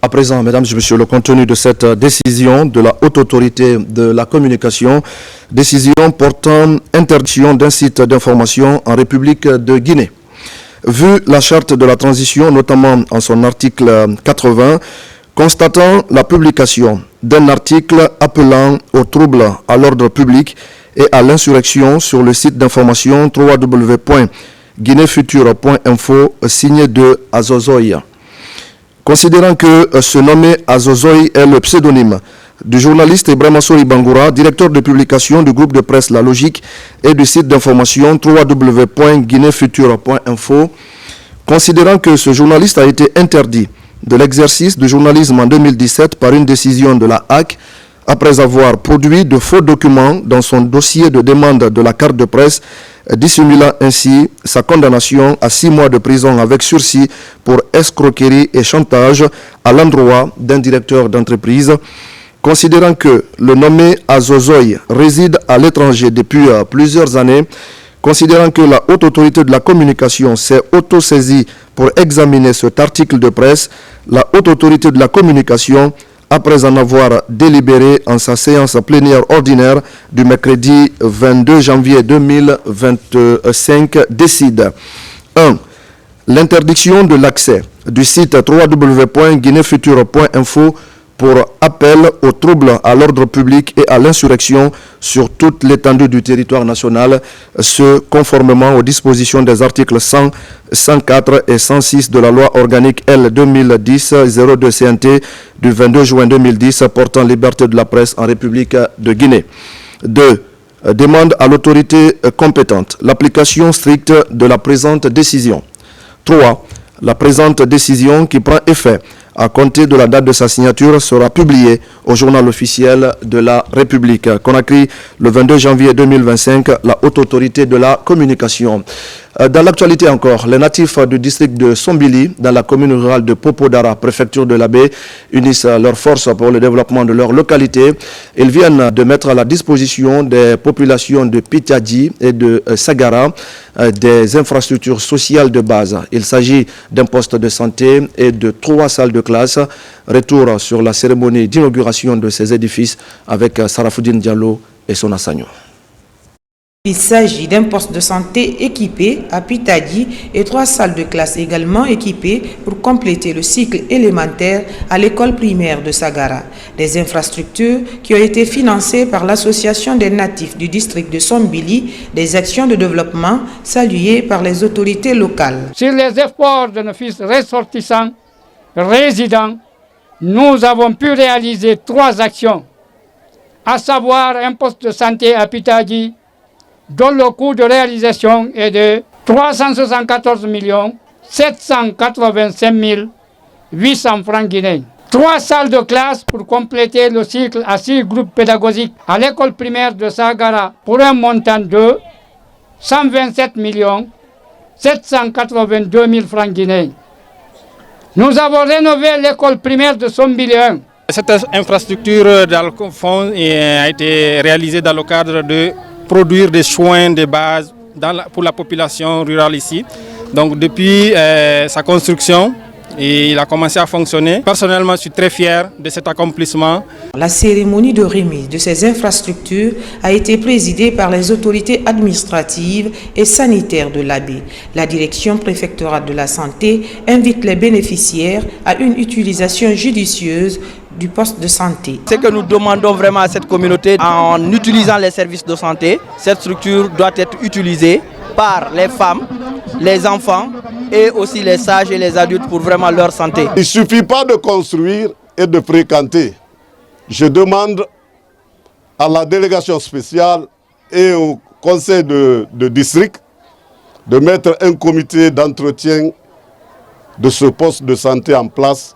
À présent, mesdames et messieurs, le contenu de cette décision de la Haute Autorité de la Communication, décision portant interdiction d'un site d'information en République de Guinée. Vu la charte de la transition, notamment en son article 80, constatant la publication d'un article appelant au trouble à l'ordre public et à l'insurrection sur le site d'information www.guinefuture.info signé de Azozoya. Considérant que ce nommé Azozoy est le pseudonyme du journaliste Ibrahima Sori Bangoura, directeur de publication du groupe de presse La Logique et du site d'information www.guinefuture.info, considérant que ce journaliste a été interdit de l'exercice du journalisme en 2017 par une décision de la HAC, après avoir produit de faux documents dans son dossier de demande de la carte de presse, dissimulant ainsi sa condamnation à 6 mois de prison avec sursis pour escroquerie et chantage à l'endroit d'un directeur d'entreprise. Considérant que le nommé Azozoy réside à l'étranger depuis plusieurs années, considérant que la haute autorité de la communication s'est autosaisie pour examiner cet article de presse, la haute autorité de la communication, après en avoir délibéré en sa séance plénière ordinaire du mercredi 22 janvier 2025, décide 1. L'interdiction de l'accès du site www.guinefuture.info pour appel aux troubles à l'ordre public et à l'insurrection sur toute l'étendue du territoire national, ce conformément aux dispositions des articles 100, 104 et 106 de la loi organique L 2010-02 CNT du 22 juin 2010 portant liberté de la presse en République de Guinée. 2. Demande à l'autorité compétente l'application stricte de la présente décision. 3. La présente décision qui prend effet à compter de la date de sa signature sera publiée au journal officiel de la République. Conakry, le 22 janvier 2025, la haute autorité de la communication. Dans l'actualité encore, les natifs du district de Sombili, dans la commune rurale de Popodara, préfecture de l'Abbé, unissent leurs forces pour le développement de leur localité. Ils viennent de mettre à la disposition des populations de Pitadji et de Sagara des infrastructures sociales de base. Il s'agit d'un poste de santé et de 3 salles de classe. Retour sur la cérémonie d'inauguration de ces édifices avec Sarafoudine Diallo et son Assagno. Il s'agit d'un poste de santé équipé à Pitadji et 3 salles de classe également équipées pour compléter le cycle élémentaire à l'école primaire de Sagara. Des infrastructures qui ont été financées par l'association des natifs du district de Sombili, des actions de développement saluées par les autorités locales. Sur les efforts de nos fils ressortissants, résidents, nous avons pu réaliser 3 actions, à savoir un poste de santé à Pitadji, dont le coût de réalisation est de 374 785 800 francs guinéens. 3 salles de classe pour compléter le cycle à 6 groupes pédagogiques à l'école primaire de Sagara pour un montant de 127 782 000 francs guinéens. Nous avons rénové l'école primaire de Sombili 1. Cette infrastructure dans le fond a été réalisée dans le cadre de produire des soins de base pour la population rurale ici. Donc depuis sa construction, il a commencé à fonctionner. Personnellement, je suis très fier de cet accomplissement. La cérémonie de remise de ces infrastructures a été présidée par les autorités administratives et sanitaires de l'Abbé. La direction préfectorale de la santé invite les bénéficiaires à une utilisation judicieuse du poste de santé. Ce que nous demandons vraiment à cette communauté, en utilisant les services de santé, cette structure doit être utilisée par les femmes, les enfants et aussi les sages et les adultes pour vraiment leur santé. Il ne suffit pas de construire et de fréquenter. Je demande à la délégation spéciale et au conseil de district de mettre un comité d'entretien de ce poste de santé en place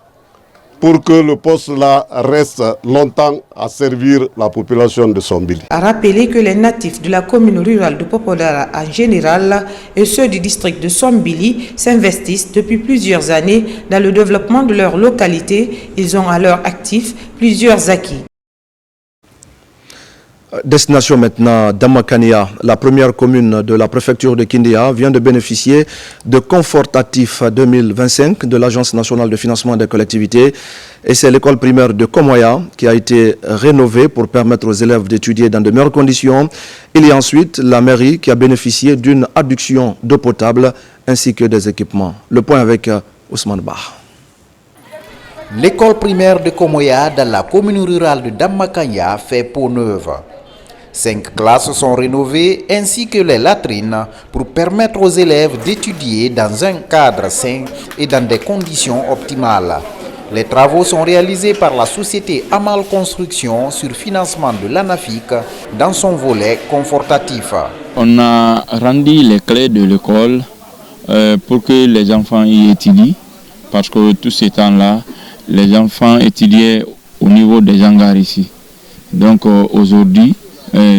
pour que le poste-là reste longtemps à servir la population de Sombili. A rappelé que les natifs de la commune rurale de Popodara en général et ceux du district de Sombili s'investissent depuis plusieurs années dans le développement de leur localité. Ils ont à leur actif plusieurs acquis. Destination maintenant Damakania, la première commune de la préfecture de Kindia, vient de bénéficier de Confortatif 2025 de l'Agence nationale de financement des collectivités. Et c'est l'école primaire de Komoya qui a été rénovée pour permettre aux élèves d'étudier dans de meilleures conditions. Il y a ensuite la mairie qui a bénéficié d'une adduction d'eau potable ainsi que des équipements. Le point avec Ousmane Bah. L'école primaire de Komoya dans la commune rurale de Damakania fait peau neuve. 5 classes sont rénovées ainsi que les latrines pour permettre aux élèves d'étudier dans un cadre sain et dans des conditions optimales. Les travaux sont réalisés par la société Amal Construction sur financement de l'ANAFIC dans son volet confortatif. On a rendu les clés de l'école pour que les enfants y étudient, parce que tout ce temps-là, les enfants étudiaient au niveau des hangars ici. Donc aujourd'hui,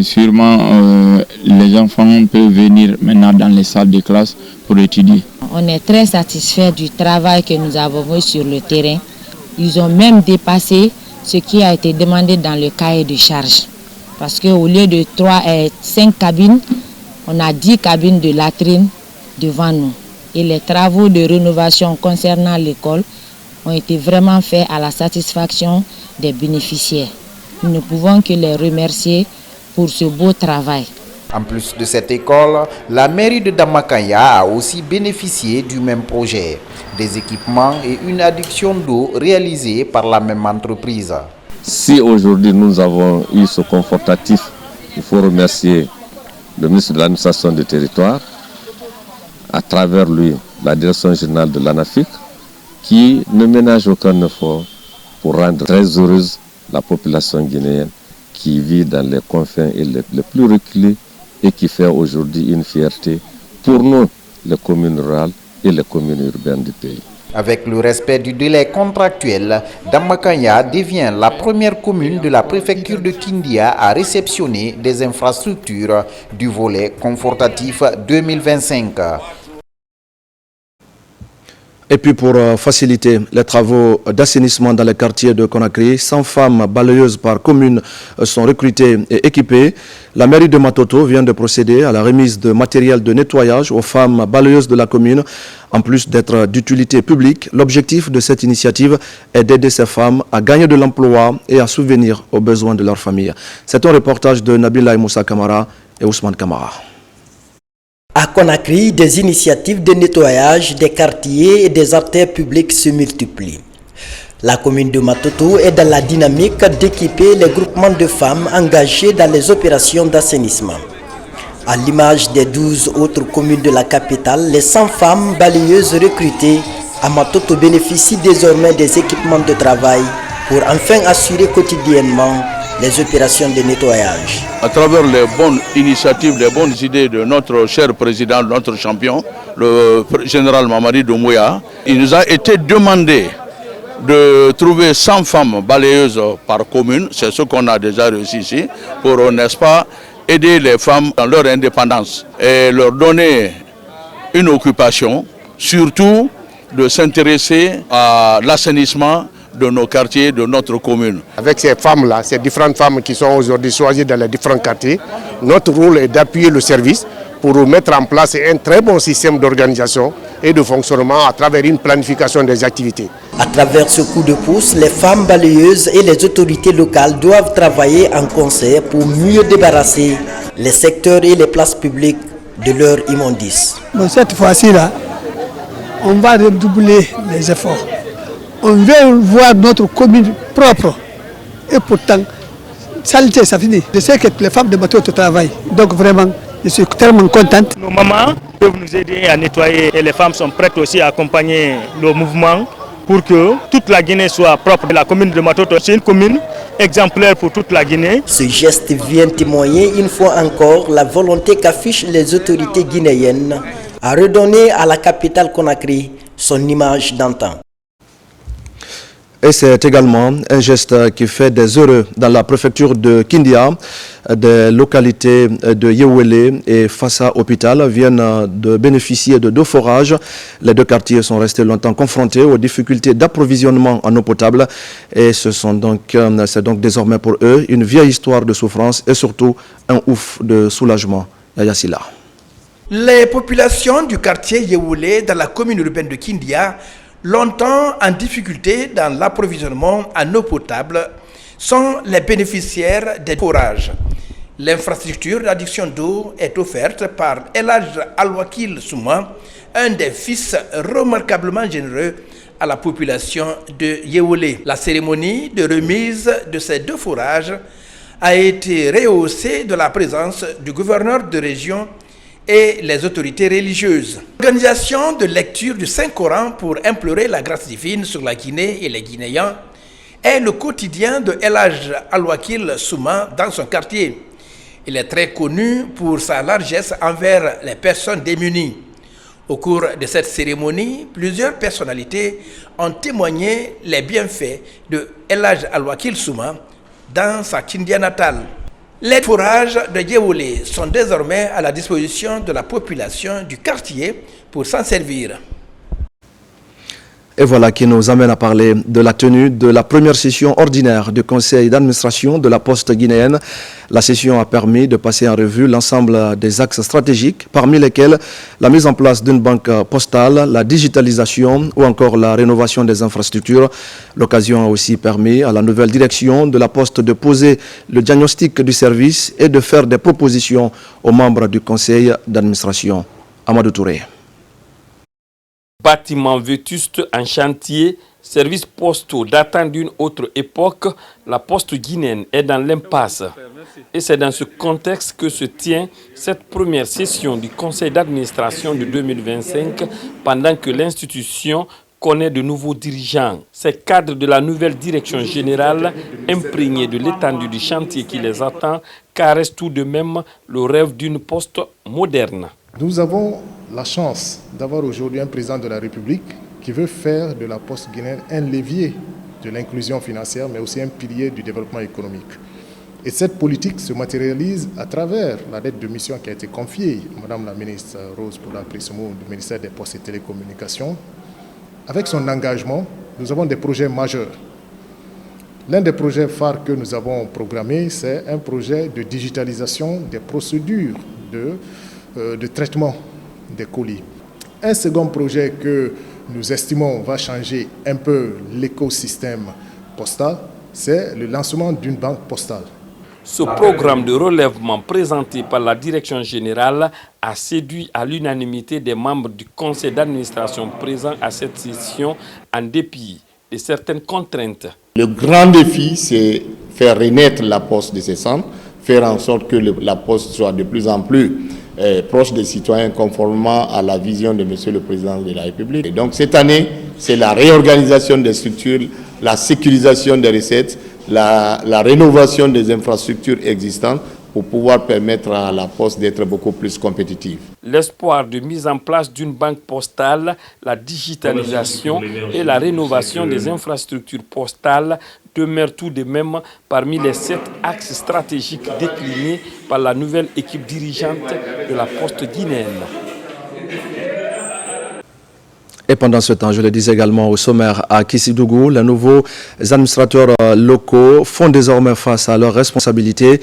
sûrement les enfants peuvent venir maintenant dans les salles de classe pour étudier. On est très satisfait du travail que nous avons fait sur le terrain. Ils ont même dépassé ce qui a été demandé dans le cahier de charge. Parce qu'au lieu de 5 cabines, on a 10 cabines de latrines devant nous. Et les travaux de rénovation concernant l'école ont été vraiment faits à la satisfaction des bénéficiaires. Nous ne pouvons que les remercier pour ce beau travail. En plus de cette école, la mairie de Damakanya a aussi bénéficié du même projet, des équipements et une adduction d'eau réalisée par la même entreprise. Si aujourd'hui nous avons eu ce confortatif, il faut remercier le ministre de l'administration des territoires, à travers lui la direction générale de l'ANAFIC, qui ne ménage aucun effort pour rendre très heureuse la population guinéenne qui vit dans les confins et les plus reculés et qui fait aujourd'hui une fierté pour nous, les communes rurales et les communes urbaines du pays. Avec le respect du délai contractuel, Damakanya devient la première commune de la préfecture de Kindia à réceptionner des infrastructures du volet confortatif 2025. Et puis pour faciliter les travaux d'assainissement dans les quartiers de Conakry, 100 femmes balayeuses par commune sont recrutées et équipées. La mairie de Matoto vient de procéder à la remise de matériel de nettoyage aux femmes balayeuses de la commune. En plus d'être d'utilité publique, l'objectif de cette initiative est d'aider ces femmes à gagner de l'emploi et à subvenir aux besoins de leur famille. C'est un reportage de Nabila Moussa Kamara et Ousmane Kamara. À Conakry, des initiatives de nettoyage des quartiers et des artères publiques se multiplient. La commune de Matoto est dans la dynamique d'équiper les groupements de femmes engagés dans les opérations d'assainissement. À l'image des 12 autres communes de la capitale, les 100 femmes balayeuses recrutées à Matoto bénéficient désormais des équipements de travail pour enfin assurer quotidiennement les opérations de nettoyage. À travers les bonnes initiatives, les bonnes idées de notre cher président, notre champion, le général Mamadi Doumbouya, il nous a été demandé de trouver 100 femmes balayeuses par commune, c'est ce qu'on a déjà réussi ici, pour, n'est-ce pas, aider les femmes dans leur indépendance et leur donner une occupation, surtout de s'intéresser à l'assainissement de nos quartiers, de notre commune. Avec ces femmes-là, ces différentes femmes qui sont aujourd'hui choisies dans les différents quartiers, notre rôle est d'appuyer le service pour mettre en place un très bon système d'organisation et de fonctionnement à travers une planification des activités. À travers ce coup de pouce, les femmes balayeuses et les autorités locales doivent travailler en concert pour mieux débarrasser les secteurs et les places publiques de leurs immondices. Bon, cette fois-ci-là, on va redoubler les efforts. On veut voir notre commune propre. Et pourtant, saleté, ça finit. Je sais que les femmes de Matoto travaillent. Donc vraiment, je suis tellement contente. Nos mamans peuvent nous aider à nettoyer et les femmes sont prêtes aussi à accompagner le mouvement pour que toute la Guinée soit propre. La commune de Matoto, c'est une commune exemplaire pour toute la Guinée. Ce geste vient témoigner une fois encore la volonté qu'affichent les autorités guinéennes à redonner à la capitale Conakry son image d'antan. Et c'est également un geste qui fait des heureux dans la préfecture de Kindia. Des localités de Yewele et Fassa Hôpital viennent de bénéficier de 2 forages. Les 2 quartiers sont restés longtemps confrontés aux difficultés d'approvisionnement en eau potable. Et c'est donc désormais pour eux une vieille histoire de souffrance et surtout un ouf de soulagement. Yaya Silla. Les populations du quartier Yewele dans la commune urbaine de Kindia, longtemps en difficulté dans l'approvisionnement en eau potable, sont les bénéficiaires des forages. L'infrastructure d'adduction d'eau est offerte par El Hadj Al-Wakil Souma, un des fils remarquablement généreux à la population de Yewele. La cérémonie de remise de ces 2 forages a été rehaussée de la présence du gouverneur de région et les autorités religieuses. L'organisation de lecture du Saint-Coran pour implorer la grâce divine sur la Guinée et les Guinéens est le quotidien de El Hadj Al-Wakil Souma dans son quartier. Il est très connu pour sa largesse envers les personnes démunies. Au cours de cette cérémonie, plusieurs personnalités ont témoigné les bienfaits de El Hadj Al-Wakil Souma dans sa Kindia natale. Les forages de Yéwoulé sont désormais à la disposition de la population du quartier pour s'en servir. Et voilà qui nous amène à parler de la tenue de la première session ordinaire du conseil d'administration de la Poste guinéenne. La session a permis de passer en revue l'ensemble des axes stratégiques, parmi lesquels la mise en place d'une banque postale, la digitalisation ou encore la rénovation des infrastructures. L'occasion a aussi permis à la nouvelle direction de la Poste de poser le diagnostic du service et de faire des propositions aux membres du conseil d'administration. Amadou Touré. Bâtiments vétustes en chantier, services postaux datant d'une autre époque, la Poste guinéenne est dans l'impasse. Et c'est dans ce contexte que se tient cette première session du conseil d'administration de 2025 pendant que l'institution connaît de nouveaux dirigeants. Ces cadres de la nouvelle direction générale, imprégnés de l'étendue du chantier qui les attend, caressent tout de même le rêve d'une poste moderne. Nous avons la chance d'avoir aujourd'hui un président de la République qui veut faire de la Poste guinéenne un levier de l'inclusion financière, mais aussi un pilier du développement économique. Et cette politique se matérialise à travers la lettre de mission qui a été confiée à Madame la ministre Rose Poula-Prissomou du ministère des Postes et Télécommunications. Avec son engagement, nous avons des projets majeurs. L'un des projets phares que nous avons programmé, c'est un projet de digitalisation des procédures de traitement des colis. Un second projet que nous estimons va changer un peu l'écosystème postal, c'est le lancement d'une banque postale. Ce programme de relèvement présenté par la direction générale a séduit à l'unanimité des membres du conseil d'administration présents à cette session en dépit de certaines contraintes. Le grand défi, c'est faire renaître la Poste de ses cendres, faire en sorte que la Poste soit de plus en plus proche des citoyens conformément à la vision de M. le Président de la République. Et donc cette année, c'est la réorganisation des structures, la sécurisation des recettes, la rénovation des infrastructures existantes pour pouvoir permettre à la Poste d'être beaucoup plus compétitive. L'espoir de mise en place d'une banque postale, la digitalisation et la rénovation des infrastructures postales demeurent tout de même parmi les 7 axes stratégiques déclinés par la nouvelle équipe dirigeante de la Poste guinéenne. Et pendant ce temps, je le disais également au sommaire à Kissidougou, les nouveaux administrateurs locaux font désormais face à leurs responsabilités.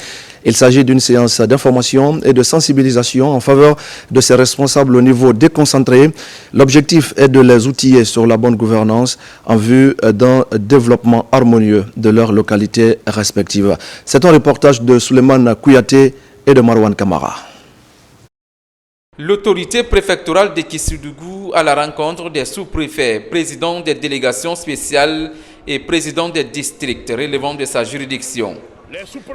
Il s'agit d'une séance d'information et de sensibilisation en faveur de ces responsables au niveau déconcentré. L'objectif est de les outiller sur la bonne gouvernance en vue d'un développement harmonieux de leurs localités respectives. C'est un reportage de Souleymane Kouyaté et de Marwan Kamara. L'autorité préfectorale de Kissidougou à la rencontre des sous-préfets, présidents des délégations spéciales et présidents des districts relevant de sa juridiction.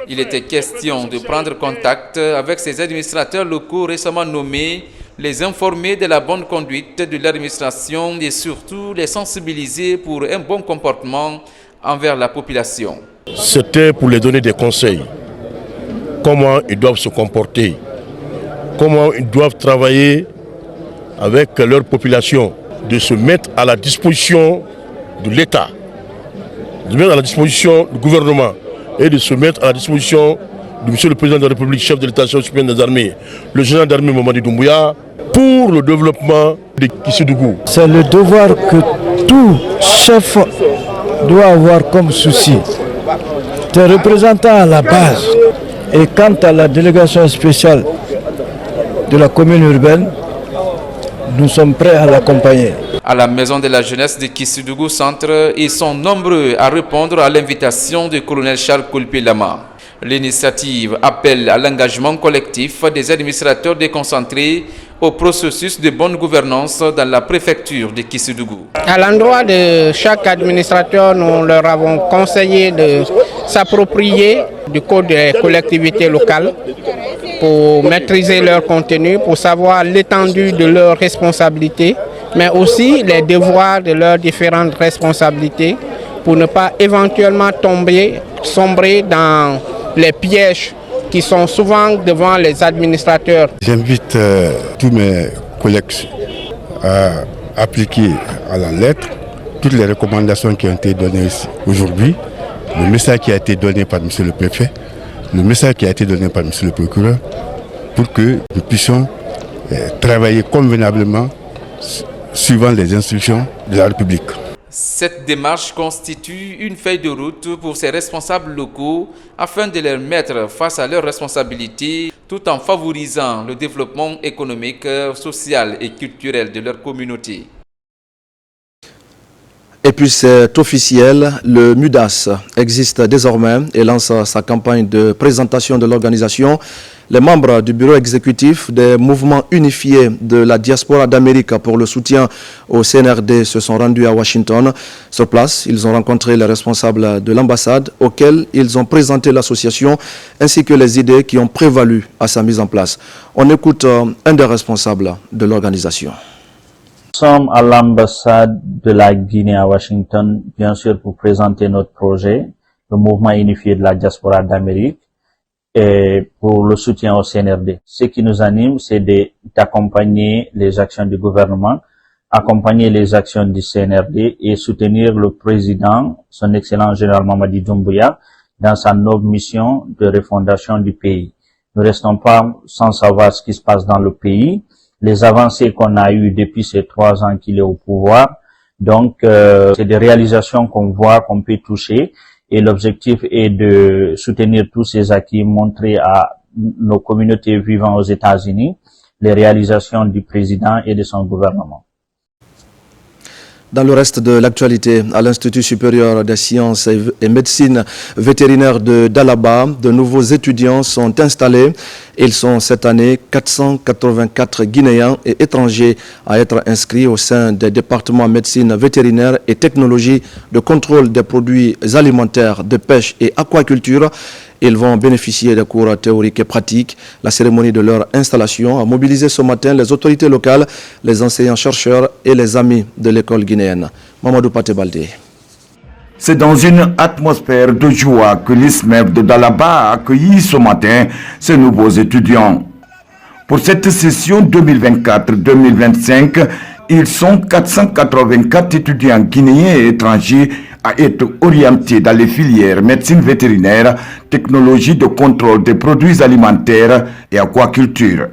Il était question de prendre contact avec ces administrateurs locaux récemment nommés, les informer de la bonne conduite de l'administration et surtout les sensibiliser pour un bon comportement envers la population. C'était pour les donner des conseils, comment ils doivent se comporter, comment ils doivent travailler avec leur population, de se mettre à la disposition de l'État, de se mettre à la disposition du gouvernement et de se mettre à la disposition de M. le Président de la République, chef de l'État suprême des armées, le général d'armée Mamadi Doumbouya, pour le développement de Kissidougou. C'est le devoir que tout chef doit avoir comme souci. Des représentants à la base. Et quant à la délégation spéciale de la commune urbaine, nous sommes prêts à l'accompagner. À la maison de la jeunesse de Kissidougou Centre, ils sont nombreux à répondre à l'invitation du colonel Charles Koulpi Lama. L'initiative appelle à l'engagement collectif des administrateurs déconcentrés au processus de bonne gouvernance dans la préfecture de Kissidougou. À l'endroit de chaque administrateur, nous leur avons conseillé de s'approprier du code des collectivités locales pour maîtriser leur contenu, pour savoir l'étendue de leurs responsabilités, mais aussi les devoirs de leurs différentes responsabilités pour ne pas éventuellement sombrer dans les pièges qui sont souvent devant les administrateurs. J'invite tous mes collègues à appliquer à la lettre toutes les recommandations qui ont été données aujourd'hui, le message qui a été donné par M. le préfet, le message qui a été donné par M. le procureur, pour que nous puissions travailler convenablement suivant les instructions de la République. Cette démarche constitue une feuille de route pour ces responsables locaux afin de les mettre face à leurs responsabilités tout en favorisant le développement économique, social et culturel de leur communauté. Et puis c'est officiel, le MUDAS existe désormais et lance sa campagne de présentation de l'organisation. Les membres du bureau exécutif des mouvements unifiés de la diaspora d'Amérique pour le soutien au CNRD se sont rendus à Washington. Sur place, ils ont rencontré les responsables de l'ambassade auxquels ils ont présenté l'association ainsi que les idées qui ont prévalu à sa mise en place. On écoute un des responsables de l'organisation. Nous sommes à l'ambassade de la Guinée à Washington, bien sûr, pour présenter notre projet, le mouvement unifié de la diaspora d'Amérique, et pour le soutien au CNRD. Ce qui nous anime, c'est d'accompagner les actions du gouvernement, accompagner les actions du CNRD et soutenir le président, son excellent général Mamadi Doumbouya, dans sa noble mission de refondation du pays. Nous ne restons pas sans savoir ce qui se passe dans le pays, les avancées qu'on a eues depuis ces 3 ans qu'il est au pouvoir. Donc, c'est des réalisations qu'on voit, qu'on peut toucher. Et l'objectif est de soutenir tous ces acquis, montrer à nos communautés vivant aux États-Unis les réalisations du président et de son gouvernement. Dans le reste de l'actualité, à l'Institut supérieur des sciences et médecine vétérinaire de Dalaba, de nouveaux étudiants sont installés. Ils sont cette année 484 Guinéens et étrangers à être inscrits au sein des départements médecine vétérinaire et technologie de contrôle des produits alimentaires, de pêche et aquaculture. Ils vont bénéficier de cours théoriques et pratiques. La cérémonie de leur installation a mobilisé ce matin les autorités locales, les enseignants-chercheurs et les amis de l'école guinéenne. Mamadou Patebaldé. C'est dans une atmosphère de joie que l'ISMEV de Dalaba a accueilli ce matin ces nouveaux étudiants. Pour cette session 2024-2025, ils sont 484 étudiants guinéens et étrangers à être orientés dans les filières médecine vétérinaire, technologie de contrôle des produits alimentaires et aquaculture.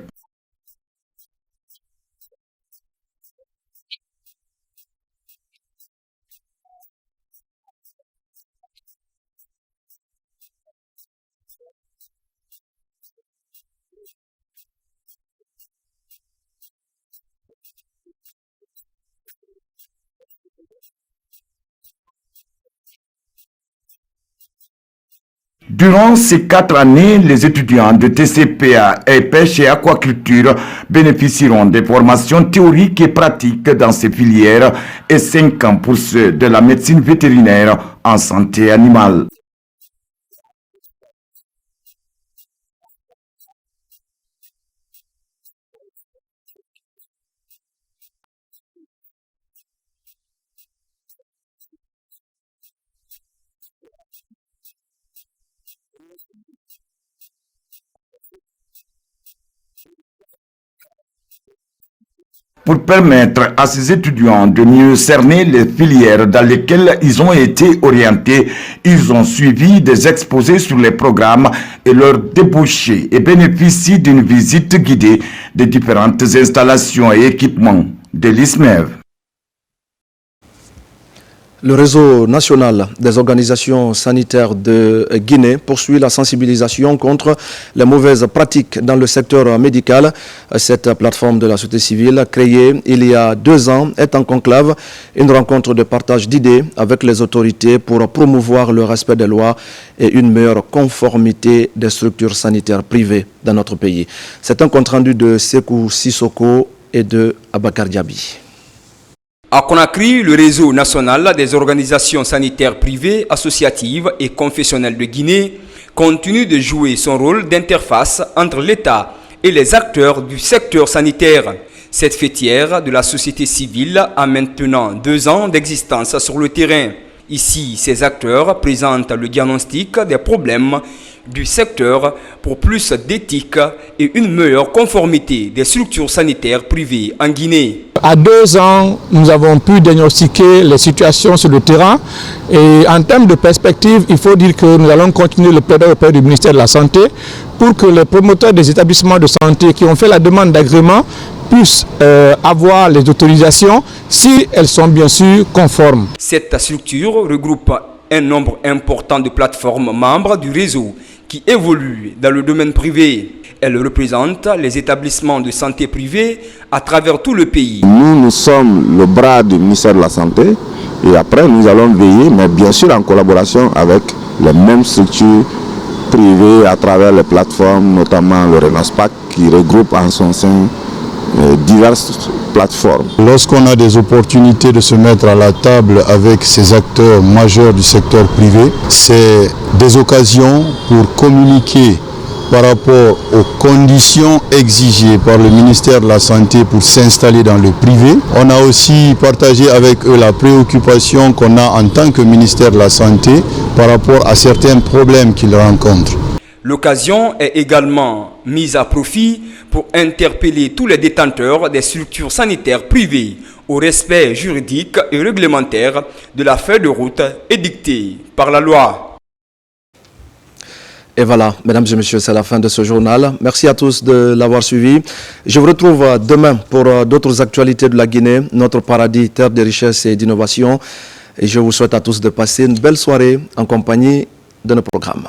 Durant ces 4 années, les étudiants de TCPA et pêche et aquaculture bénéficieront des formations théoriques et pratiques dans ces filières et 5 ans pour ceux de la médecine vétérinaire en santé animale. Pour permettre à ces étudiants de mieux cerner les filières dans lesquelles ils ont été orientés, ils ont suivi des exposés sur les programmes et leurs débouchés et bénéficient d'une visite guidée des différentes installations et équipements de l'ISMEV. Le réseau national des organisations sanitaires de Guinée poursuit la sensibilisation contre les mauvaises pratiques dans le secteur médical. Cette plateforme de la société civile, créée il y a 2 ans, est en conclave, une rencontre de partage d'idées avec les autorités pour promouvoir le respect des lois et une meilleure conformité des structures sanitaires privées dans notre pays. C'est un compte rendu de Sekou Sissoko et de Abakar Diaby. À Conakry, le réseau national des organisations sanitaires privées, associatives et confessionnelles de Guinée continue de jouer son rôle d'interface entre l'État et les acteurs du secteur sanitaire. Cette fêtière de la société civile a maintenant 2 ans d'existence sur le terrain. Ici, ces acteurs présentent le diagnostic des problèmes du secteur pour plus d'éthique et une meilleure conformité des structures sanitaires privées en Guinée. À 2 ans, nous avons pu diagnostiquer les situations sur le terrain et en termes de perspective, il faut dire que nous allons continuer le plaidoyer auprès du ministère de la Santé pour que les promoteurs des établissements de santé qui ont fait la demande d'agrément puissent avoir les autorisations si elles sont bien sûr conformes. Cette structure regroupe un nombre important de plateformes membres du réseau qui évoluent dans le domaine privé. Elle représente les établissements de santé privés à travers tout le pays. Nous sommes le bras du ministère de la Santé et après nous allons veiller, mais bien sûr en collaboration avec les mêmes structures privées à travers les plateformes, notamment le RENOSPAC qui regroupe en son sein diverses plateformes. Lorsqu'on a des opportunités de se mettre à la table avec ces acteurs majeurs du secteur privé, c'est des occasions pour communiquer par rapport aux conditions exigées par le ministère de la Santé pour s'installer dans le privé. On a aussi partagé avec eux la préoccupation qu'on a en tant que ministère de la Santé par rapport à certains problèmes qu'ils rencontrent. L'occasion est également mise à profit pour interpeller tous les détenteurs des structures sanitaires privées au respect juridique et réglementaire de la feuille de route édictée par la loi. Et voilà, mesdames et messieurs, c'est la fin de ce journal. Merci à tous de l'avoir suivi. Je vous retrouve demain pour d'autres actualités de la Guinée, notre paradis, terre de richesse et d'innovation. Et je vous souhaite à tous de passer une belle soirée en compagnie de nos programmes.